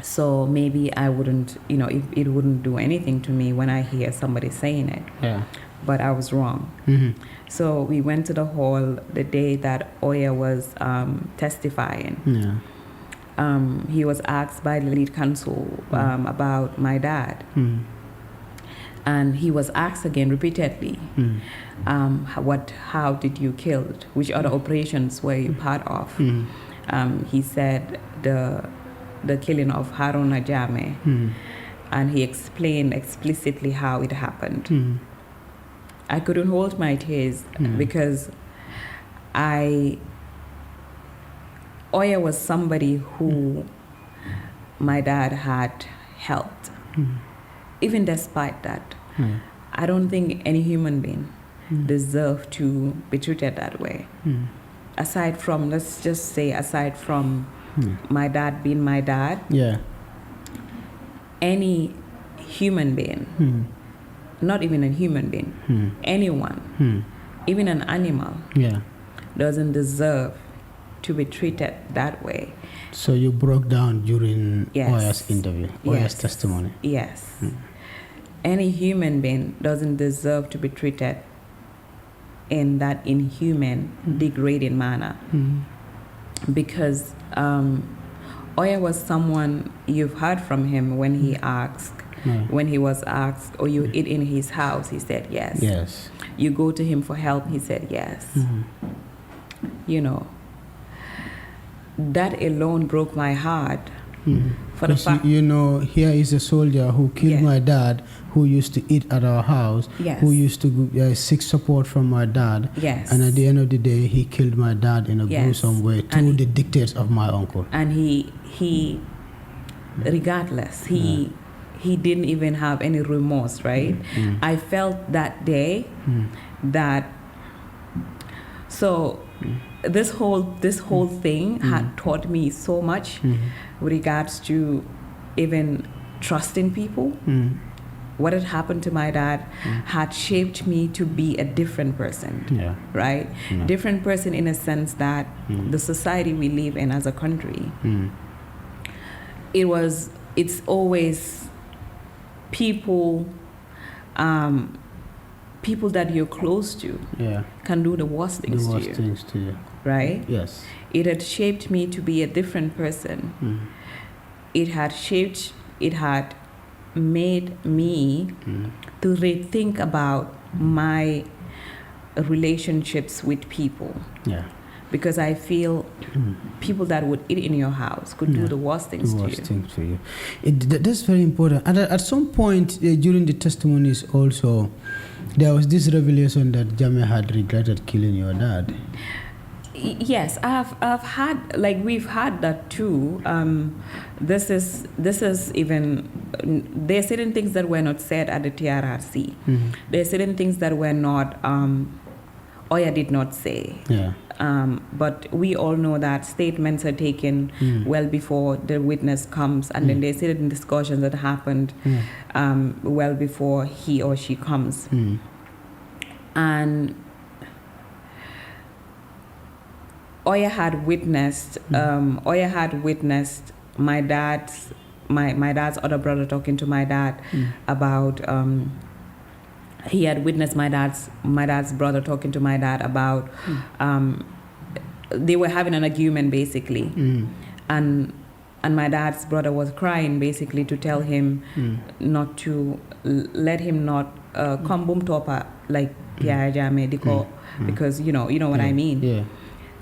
So maybe I wouldn't, it wouldn't do anything to me when I hear somebody saying it. Yeah. But I was wrong. So we went to the hall the day that Oya was testifying. Yeah. He was asked by the lead counsel about my dad. And he was asked again repeatedly, how did you kill? Which other operations were you part of? He said the killing of Haruna Jammeh. And he explained explicitly how it happened. I couldn't hold my tears because Oya was somebody who my dad had helped. Even despite that, I don't think any human being deserved to be treated that way. Aside from, let's just say, my dad being my dad, any human being, not even a human being, anyone, even an animal, doesn't deserve to be treated that way. So you broke down during Oya's interview, Oya's testimony. Yes. Any human being doesn't deserve to be treated in that inhuman, degrading manner. Because Oya was someone, you've heard from him when he asked, when he was asked, you eat in his house? He said yes. Yes. You go to him for help? He said yes. That alone broke my heart. For the fact, here is a soldier who killed my dad, who used to eat at our house, who used to seek support from my dad. Yes. And at the end of the day, he killed my dad in a gruesome way through the dictates of my uncle. And he regardless, he didn't even have any remorse, right? I felt that day that, so this whole thing had taught me so much with regards to even trusting people. What had happened to my dad had shaped me to be a different person, right? Different person in a sense that the society we live in as a country, it's always people that you're close to can do the worst things to you. Right? Yes. It had shaped me to be a different person. It had made me to rethink about my relationships with people. Because I feel people that would eat in your house could do the worst things to you. That's very important. And at some point during the testimonies also, there was this revelation that Jammeh had regretted killing your dad. Yes, I've had, like, we've had that too. This is even, there are certain things that were not said at the TRRC. There are certain things that were not, Oya did not say. But we all know that statements are taken well before the witness comes, and then there are certain discussions that happened well before he or she comes. And Oya had witnessed my dad's other brother talking to my dad about he had witnessed my dad's brother talking to my dad about they were having an argument basically, and my dad's brother was crying basically to tell him not to let him not come boom topa like Pierre Jammeh diko, because you know what I mean. Yeah.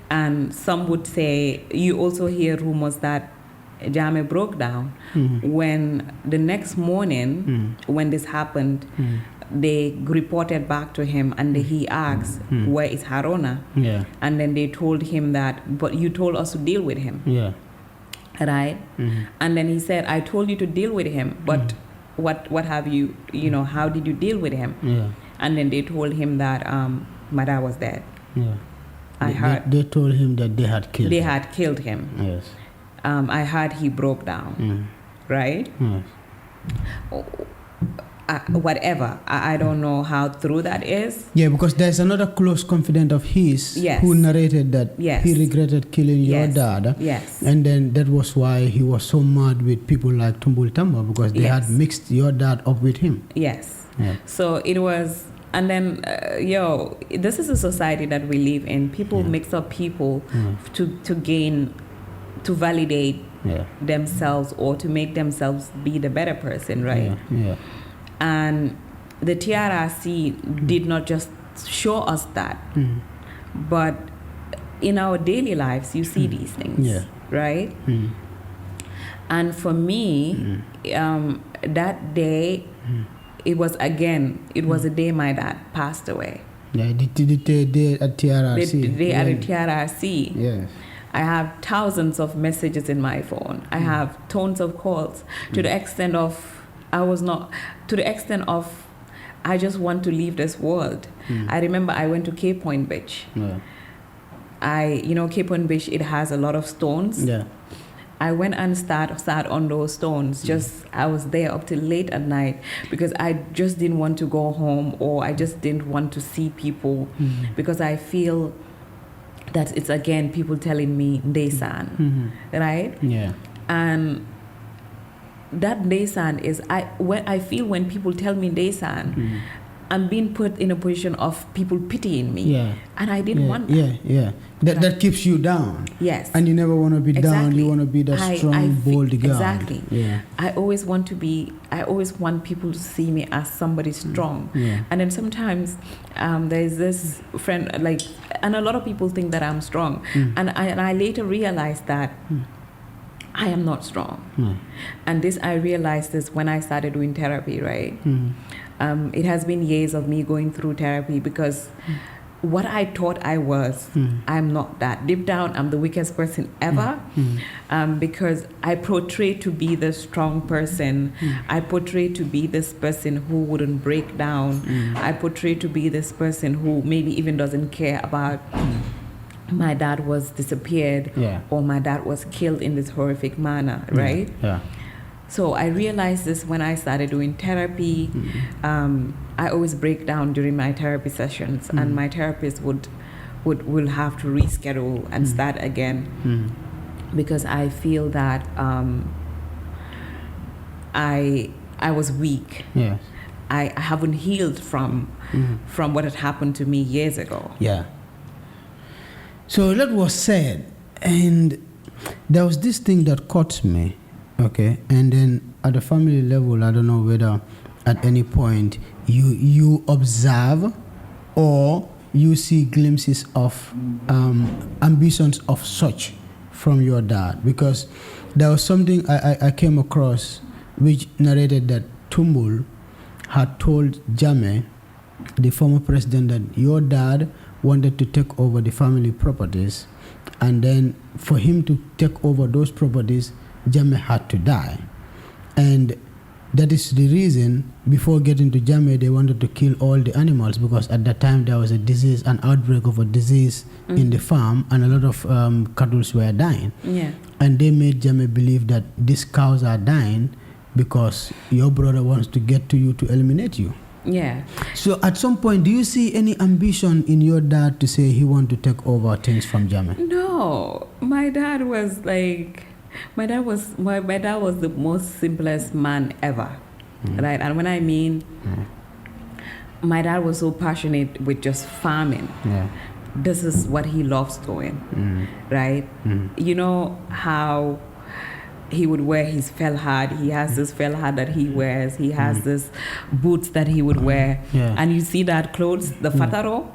And some would say, you also hear rumors that Jammeh broke down when the next morning when this happened, they reported back to him and he asked, where is Haruna? Yeah. And then they told him that, but you told us to deal with him. Yeah. Right? And then he said, I told you to deal with him, but what have you, how did you deal with him? Yeah. And then they told him that my dad was dead. Yeah. I heard. They told him that they had killed him. They had killed him. Yes. I heard he broke down. Right? Yes. Whatever. I don't know how true that is. Yeah, because there's another close confidant of his who narrated that he regretted killing your dad. Yes. And then that was why he was so mad with people like Tumbul Tamba, because they had mixed your dad up with him. Yes. Yeah. So it was, and then, this is a society that we live in. People mix up people to gain, to validate themselves or to make themselves be the better person, right? Yeah. And the TRRC did not just show us that, but in our daily lives, you see these things, right? And for me, that day, it was a day my dad passed away. Yeah, the day at TRRC. The day at the TRRC. Yes. I have thousands of messages in my phone. I have tons of calls to the extent of I just want to leave this world. I remember I went to Cape Point Beach. Yeah. Cape Point Beach, it has a lot of stones. Yeah. I went and sat on those stones. I was there up till late at night because I just didn't want to go home, or I just didn't want to see people because I feel that it's again people telling me Ndesan, right? Yeah. And that Ndesan is I feel when people tell me Ndesan, I'm being put in a position of people pitying me. Yeah. And I didn't want that. Yeah. That keeps you down. Yes. And you never want to be down. You want to be that strong, bold girl. Exactly. Yeah. I always want people to see me as somebody strong. Yeah. And then sometimes there's this friend, and a lot of people think that I'm strong. And I later realized that I am not strong. And I realized this when I started doing therapy, right? It has been years of me going through therapy because what I thought I was, I'm not that. Deep down, I'm the weakest person ever because I portray to be the strong person. I portray to be this person who wouldn't break down. I portray to be this person who maybe even doesn't care about my dad was disappeared or my dad was killed in this horrific manner, right? Yeah. So I realized this when I started doing therapy. I always break down during my therapy sessions, and my therapist will have to reschedule and start again because I feel that I was weak. Yes. I haven't healed from what had happened to me years ago. Yeah. So that was said, and there was this thing that caught me. Okay, and then at the family level, I don't know whether at any point you observe or you see glimpses of ambitions of such from your dad, because there was something I came across which narrated that Tumbul had told Jammeh, the former president, that your dad wanted to take over the family properties, and then for him to take over those properties, Jammeh had to die. And that is the reason, before getting to Jammeh, they wanted to kill all the animals, because at that time there was an outbreak of a disease in the farm, and a lot of cattle were dying. Yeah. And they made Jammeh believe that these cows are dying because your brother wants to get to you to eliminate you. Yeah. So at some point, do you see any ambition in your dad to say he want to take over things from Jammeh? No. My dad was the most simplest man ever, right? And when I mean my dad was so passionate with just farming. Yeah. This is what he loves doing, right? You know how he would wear his fell hat. He has this fell hat that he wears. He has this boots that he would wear. Yeah. And you see that clothes, the fataro,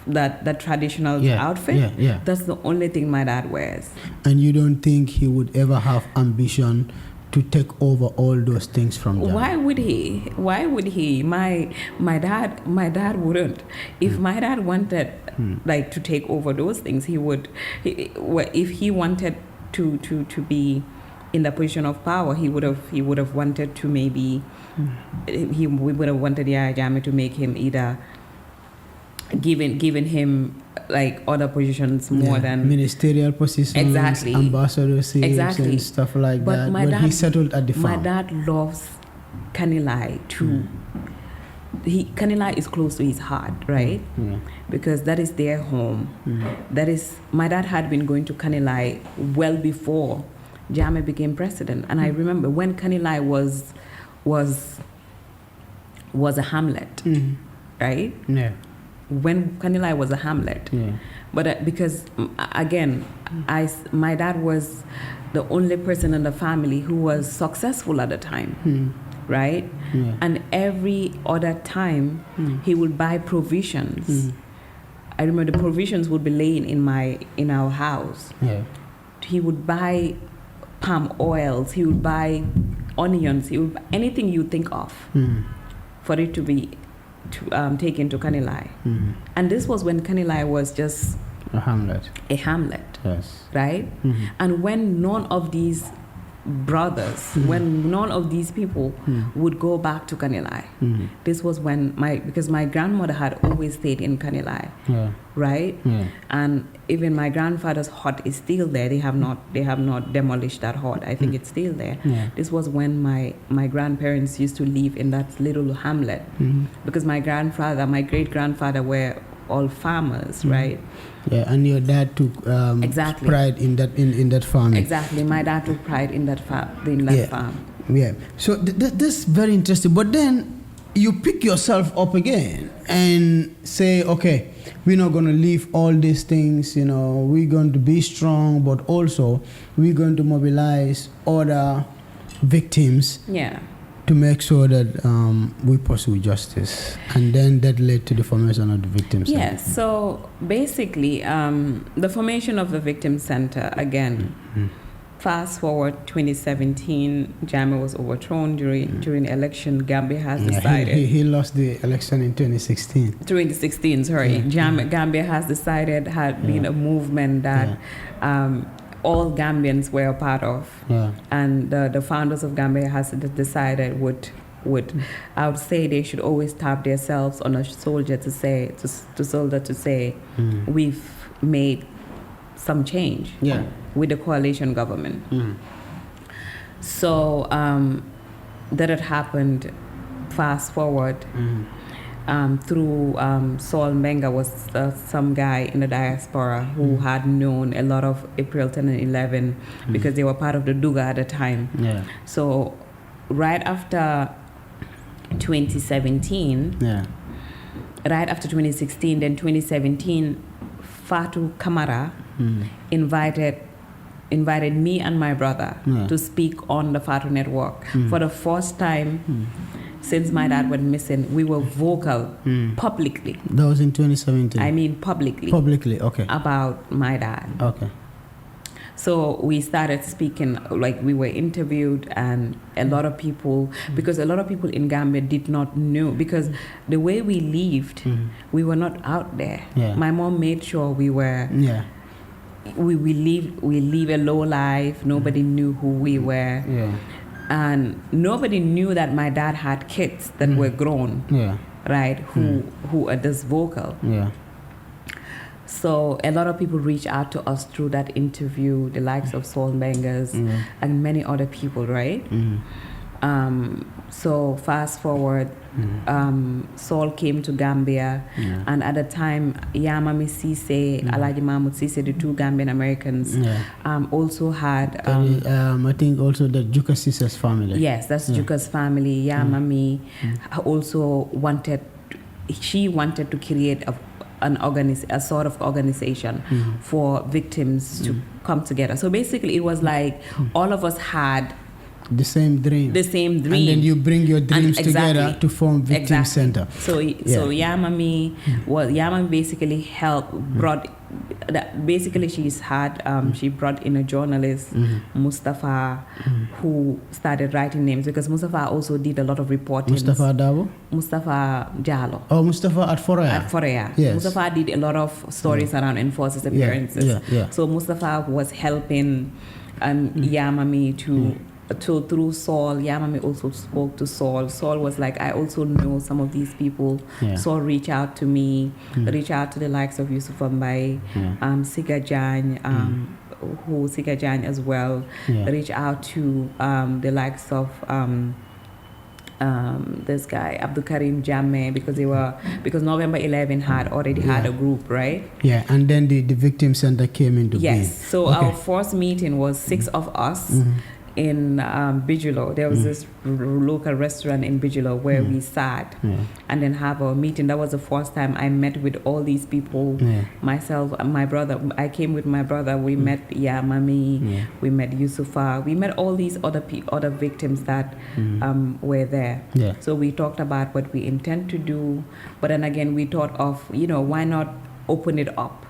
that traditional outfit. Yeah. That's the only thing my dad wears. And you don't think he would ever have ambition to take over all those things from them? Why would he? My dad wouldn't. If my dad wanted like to take over those things, he would. If he wanted to be in the position of power, he would have wanted to maybe we would have wanted Yaya Jammeh to make him either given him like other positions more than ministerial positions, exactly, ambassadorships and stuff like but that. My But dad, he settled at the farm. My dad loves Kanilai too. Kanilai is close to his heart, right? Because that is their home. That is, my dad had been going to Kanilai well before Jammeh became president, and I remember when Kanilai was a hamlet, right? Yeah. When Kanilai was a hamlet, but because again, my dad was the only person in the family who was successful at the time, right? Yeah. And every other time, he would buy provisions. I remember the provisions would be laying in our house. Yeah. He would buy palm oils. He would buy onions. He would buy anything you think of for it to be taken to Kanilai. And this was when Kanilai was just a hamlet. Yes. Right? And when none of these brothers, when none of these people would go back to Kanilai, this was when because my grandmother had always stayed in Kanilai, right? And even my grandfather's hut is still there. They have not demolished that hut. I think it's still there. This was when my grandparents used to live in that little hamlet, because my great grandfather were all farmers, right? Yeah, and your dad took exactly pride in that farming. Exactly, my dad took pride in that farm. Yeah. So that's very interesting. But then you pick yourself up again and say, okay, we're not going to leave all these things. We're going to be strong, but also we're going to mobilize other victims. Yeah. To make sure that we pursue justice. And then that led to the formation of the Victim Center. Yes, so basically, the formation of the Victim Center, again, fast forward 2017, Jammeh was overthrown during election. Gambia has decided... He lost the election in 2016. 2016, sorry. Gambia has decided, had been a movement that... all Gambians were a part of, and the founders of Gambia has decided would I would say they should always tap themselves on a soldier to say we've made some change with the coalition government. So that had happened. Fast forward. Through Saul Menga was some guy in the diaspora who had known a lot of April 10 and 11 because they were part of the Duga at the time. Yeah. So right after 2017, right after 2016, then 2017, Fatou Kamara invited me and my brother to speak on the Fatou Network. For the first time since my dad went missing, we were vocal publicly. That was in 2017? I mean publicly. Publicly, okay. About my dad. Okay. So we started speaking, like we were interviewed, and a lot of people, because a lot of people in Gambia did not know, because the way we lived, we were not out there. Yeah. My mom made sure we were... Yeah. We live a low life. Nobody knew who we were. Yeah. And nobody knew that my dad had kids that were grown, right? Who are this vocal. Yeah. So a lot of people reached out to us through that interview, the likes of Saul Mengas and many other people, right? So fast forward, Saul came to Gambia, and at the time, Yamami Cisse, Alaji Mahmoud Cisse, the two Gambian Americans, also had... I think also the Juka Cisse's family. Yes, that's Juka's family. Yamami also wanted she wanted to create a sort of organization for victims to come together. So basically, it was like all of us had the same dream. And then you bring your dreams together to form Victim Center. So Jammeh basically brought that. Basically, she brought in a journalist, Mustafa, who started writing names, because Mustafa also did a lot of reporting. Mustafa Dabo? Mustafa Jallo. Oh, Mustafa at Forea. At Forea. Yes. Mustafa did a lot of stories around enforced disappearances. So Mustafa was helping Jammeh through Saul. Jammeh also spoke to Saul. Saul was like, I also know some of these people. Saul reached out to me, reach out to the likes of Yusuf Mbai, Siga Jan, Siga Jan as well, reach out to the likes of this guy, Abdul Karim Jammeh, because November 11 had already had a group, right? Yeah, and then the Victim Center came into being. Yes, so our first meeting was 6 of us. In Bigelow. There was this local restaurant in Bigelow where we sat and then have a meeting. That was the first time I met with all these people. Myself, my brother. I came with my brother. We met Jammeh. We met Yusufa. We met all these other victims that were there. So we talked about what we intend to do. But then again, we thought of, why not open it up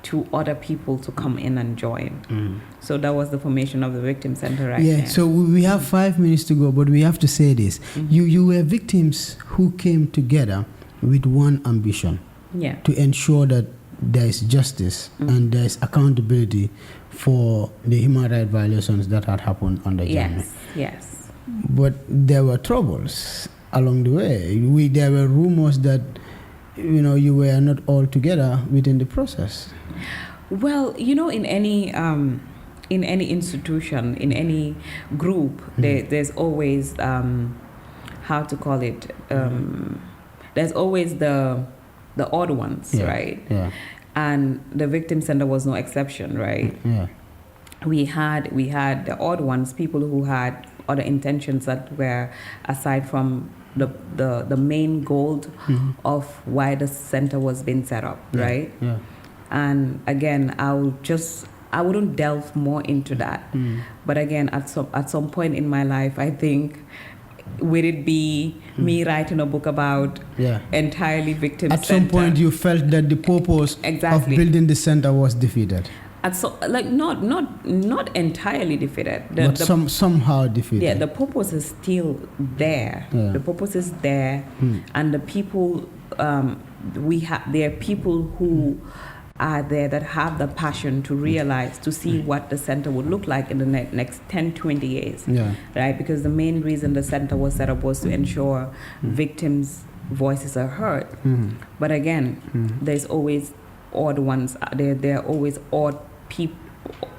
to other people to come in and join. So that was the formation of the Victim Center there. So we have 5 minutes to go, but we have to say this. You were victims who came together with one ambition, to ensure that there is justice and there is accountability for the human rights violations that had happened under Jammeh. Yes. But there were troubles along the way. There were rumors that you were not all together within the process. Well, in any institution, in any group, there's always how to call it. There's always the odd ones, right? And the Victim Center was no exception, right? We had the odd ones, people who had other intentions that were aside from the main goal of why the center was being set up, right? And again, I wouldn't delve more into that. But again, at some point in my life, I think, would it be me writing a book about entirely victim At center? some point, you felt that the purpose of building the center was defeated. Not entirely defeated, but somehow defeated. Yeah, the purpose is still there. The purpose is there, and the people there are people who are there that have the passion to realize, to see what the center would look like in the next 10, 20 years. Right? Because the main reason the center was set up was to ensure victims' voices are heard. But again, there's always odd ones. There are always odd people,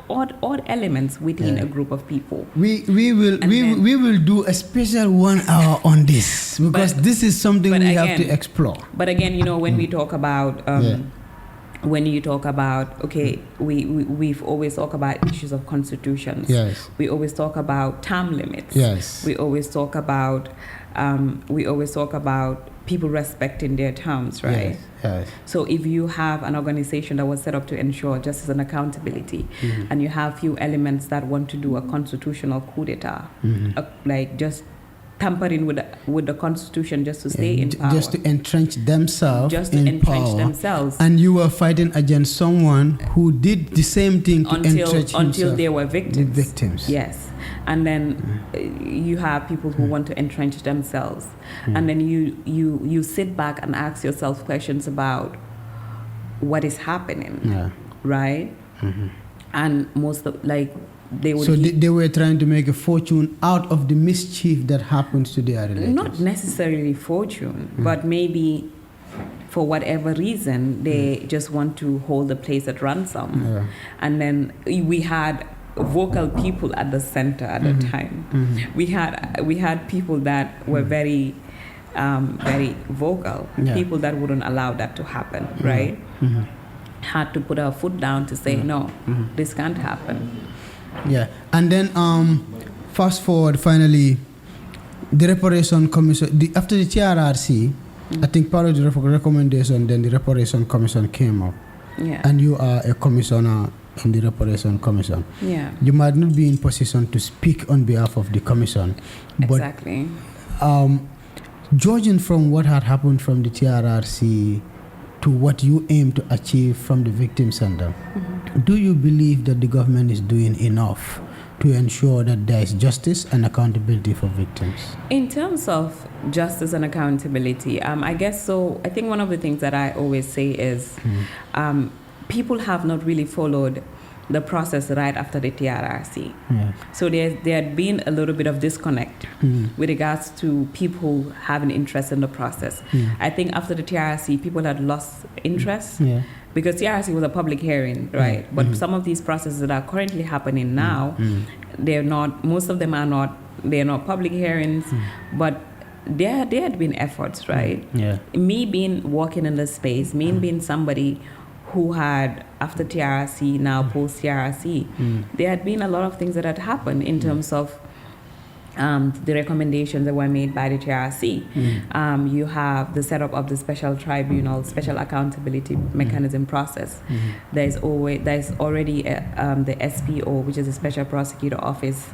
odd elements within a group of people. We will do a special 1 hour on this, because this is something we have to explore. But again, when we talk about when you talk about, we've always talked about issues of constitutions. We always talk about term limits. We always talk about people respecting their terms, right? So if you have an organization that was set up to ensure justice and accountability, and you have few elements that want to do a constitutional coup d'etat, like just tampering with the constitution just to stay in power, just to entrench themselves themselves, and you were fighting against someone who did the same thing to entrench until they were victims. Yes. And then you have people who want to entrench themselves, and then you sit back and ask yourself questions about what is happening, right? And most of they would. So they were trying to make a fortune out of the mischief that happens to their relatives. Not necessarily fortune, but maybe for whatever reason they just want to hold the place at ransom. And then we had vocal people at the center at the time. We had people that were very vocal, people that wouldn't allow that to happen, right? Had to put our foot down to say no, this can't happen. And then fast forward, finally the reparation commission after the TRRC, I think part of the recommendation, then the Reparation Commission came up. Yeah. And you are a commissioner in the Reparation Commission. Yeah. You might not be in position to speak on behalf of the commission. But, exactly. Judging from what had happened from the TRRC to what you aim to achieve from the Victim Center, do you believe that the government is doing enough to ensure that there is justice and accountability for victims? In terms of justice and accountability, I guess so. I think one of the things that I always say is people have not really followed the process right after the TRRC. Yeah. So there had been a little bit of disconnect with regards to people having interest in the process. I think after the TRRC, people had lost interest because TRRC was a public hearing, right? But some of these processes that are currently happening now, they're not, most of them are not, they're not public hearings, but there had been efforts, right? Yeah. Me working in this space, being somebody who had, after TRRC, now post-TRRC, there had been a lot of things that had happened in terms of the recommendations that were made by the TRRC. You have the setup of the special tribunal, special accountability mechanism process. There's already the SPO, which is the Special Prosecutor Office.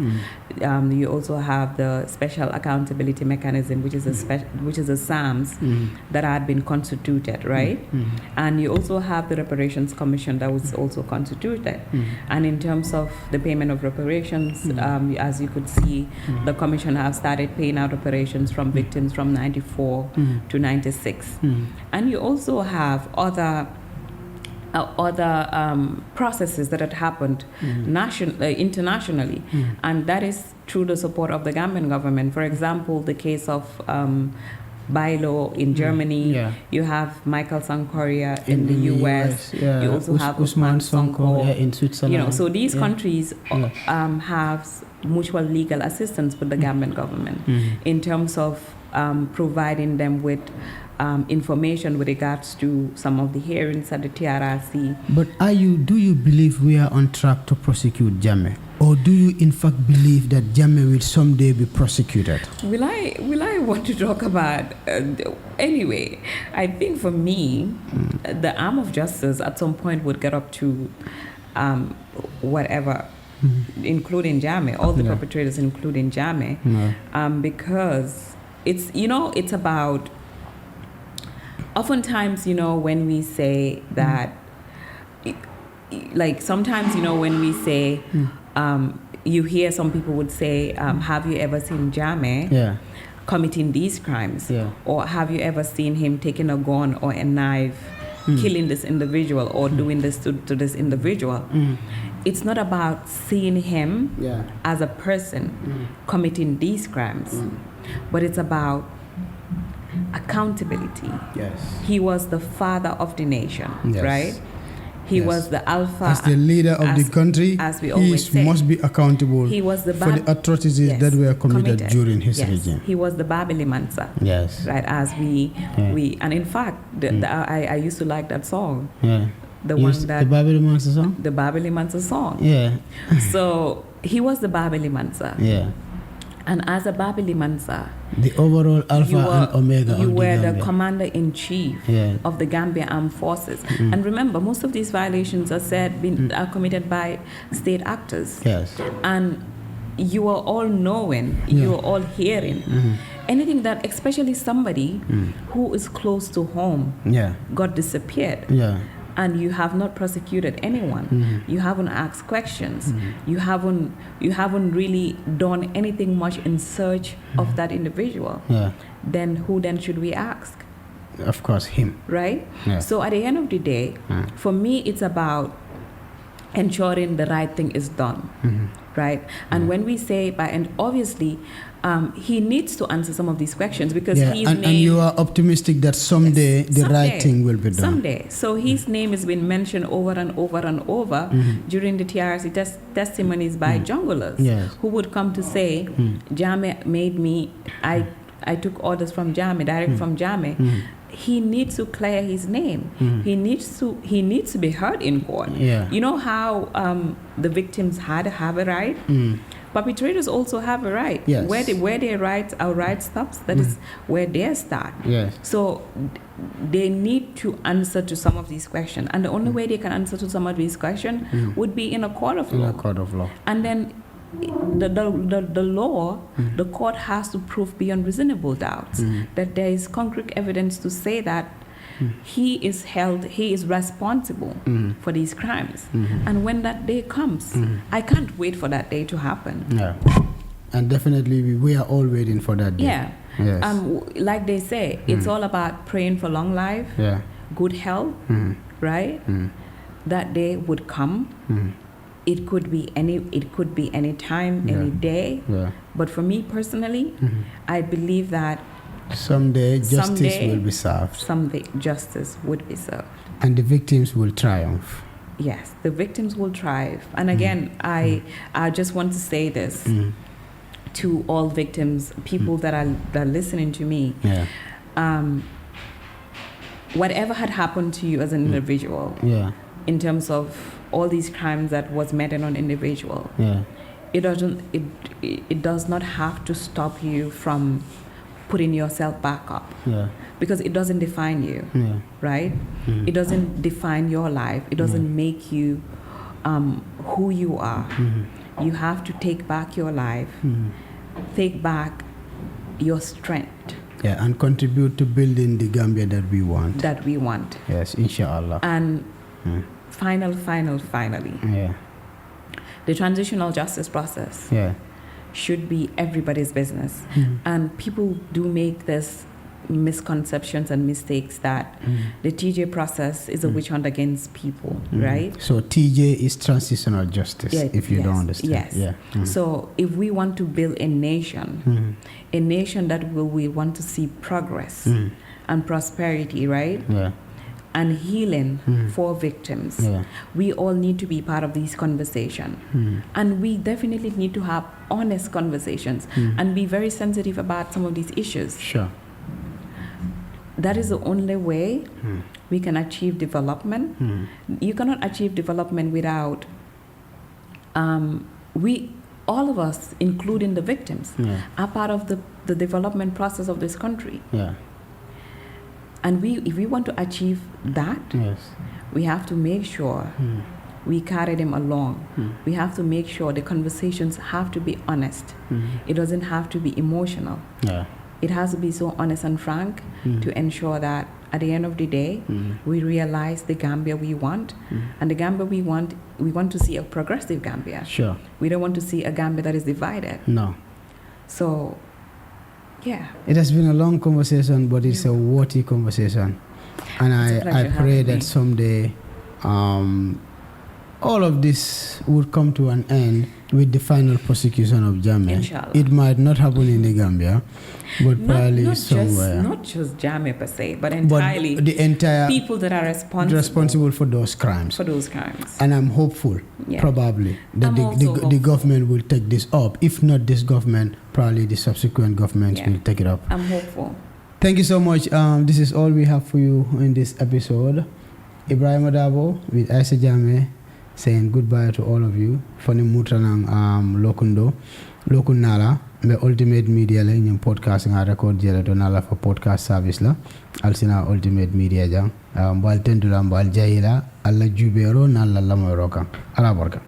You also have the special accountability mechanism, which is the SAMS that had been constituted, right? And you also have the Reparations Commission that was also constituted. And in terms of the payment of reparations, as you could see, the commission have started paying out reparations from victims from 94 to 96. And you also have other processes that had happened internationally, and that is through the support of the Gambian government. For example, the case of Bailo in Germany. You have Michael Sankoria in the US. You also have Usman Sonko in Switzerland. So these countries have mutual legal assistance with the Gambian government in terms of providing them with information with regards to some of the hearings at the TRRC. But do you believe we are on track to prosecute Jammeh? Or do you in fact believe that Jammeh will someday be prosecuted? Will I want to talk about anyway? I think for me, the arm of justice at some point would get up to whatever, including Jammeh, all the perpetrators, including Jammeh, because it's about. Oftentimes, when we say that, like sometimes, when we say. You hear some people would say, have you ever seen Jammeh committing these crimes? Or have you ever seen him taking a gun or a knife, killing this individual or doing this to this individual? It's not about seeing him as a person committing these crimes, but it's about accountability. He was the father of the nation, right? He was the alpha. As the leader of the country, as we always say, must be accountable he was the for the atrocities that were committed during his regime. He was the Babili Mansa. Right, as we and in fact, I used to like that song. The Babili Mansa song? The Babili Mansa song. So he was the Babili Mansa. And as a Babili Mansa, the overall alpha and omega. You were the commander-in-chief of the Gambia Armed Forces. And remember, most of these violations are committed by state actors. And you are all knowing, you are all hearing. Anything that, especially somebody who is close to home, got disappeared. And you have not prosecuted anyone. You haven't asked questions. You haven't really done anything much in search of that individual. Then who then should we ask? Of course, him. Right? So at the end of the day, for me, it's about ensuring the right thing is done. Right? And when we say and obviously, he needs to answer some of these questions because and you are optimistic that someday the right thing will be done. Someday. So his name has been mentioned over and over and over during the TRC testimonies by junglers who would come to say, Jammeh made me, I took orders from Jammeh, direct from Jammeh. He needs to clear his name. He needs to be heard in court. You know how the victims had to have a right perpetrators also have a right. Yes. Where their right, our right stops, that is where they start. Yes. So they need to answer to some of these questions, and the only way they can answer to some of these questions would be in a court of law. In a court of law. And then the law, the court has to prove beyond reasonable doubts that there is concrete evidence to say that he is responsible for these crimes. And when that day comes, I can't wait for that day to happen. Yeah. And definitely we are all waiting for that day. Yeah. Yes. Like they say, it's all about praying for long life, good health, right? That day would come. It could be any time, any day. Yeah. But for me personally, I believe that someday justice will be served. Someday justice would be served. And the victims will triumph. Yes, the victims will triumph. And again, I just want to say this to all victims, people that are listening to me. Yeah. Whatever had happened to you as an individual, in terms of all these crimes that was made on an individual, it does not have to stop you from putting yourself back up, because it doesn't define you, right? It doesn't define your life. It doesn't make you who you are. You have to take back your life, take back your strength. Yeah, and contribute to building the Gambia that we want. That we want. Yes, inshallah. And finally, the transitional justice process should be everybody's business. And people do make this misconceptions and mistakes that the TJ process is a witch hunt against people, right? So TJ is transitional justice, if you don't understand. Yes. Yeah. So if we want to build a nation that we want to see progress and prosperity, right? Yeah. And healing for victims. Yeah. We all need to be part of these conversations. And we definitely need to have honest conversations and be very sensitive about some of these issues. Sure. That is the only way we can achieve development. You cannot achieve development without all of us, including the victims, are part of the development process of this country. Yeah. And if we want to achieve that, we have to make sure we carry them along. We have to make sure the conversations have to be honest. It doesn't have to be emotional. Yeah. It has to be so honest and frank to ensure that at the end of the day, we realize the Gambia we want. And the Gambia we want to see a progressive Gambia. Sure. We don't want to see a Gambia that is divided. No. So, yeah. It has been a long conversation, but it's a worthy conversation. And I pray that someday all of this would come to an end with the final prosecution of Jammeh. Inshallah. It might not happen in the Gambia, but probably somewhere. Not just Jammeh per se, but entirely the entire people that are responsible for those crimes. And I'm hopeful, probably, that the government will take this up. If not this government, probably the subsequent governments will take it up. I'm hopeful. Thank you so much. This is all we have for you in this episode. Ibrahim Adabo with Isha Jammeh, saying goodbye to all of you. Fani Mutranang Lokundo, Lokunala, the Ultimate Media la in podcasting a record jela to nala for podcast service la. Alsina Ultimate Media jang. Mbal tendula mbal jaila alla jubero nala lamoy roka. Ala barka.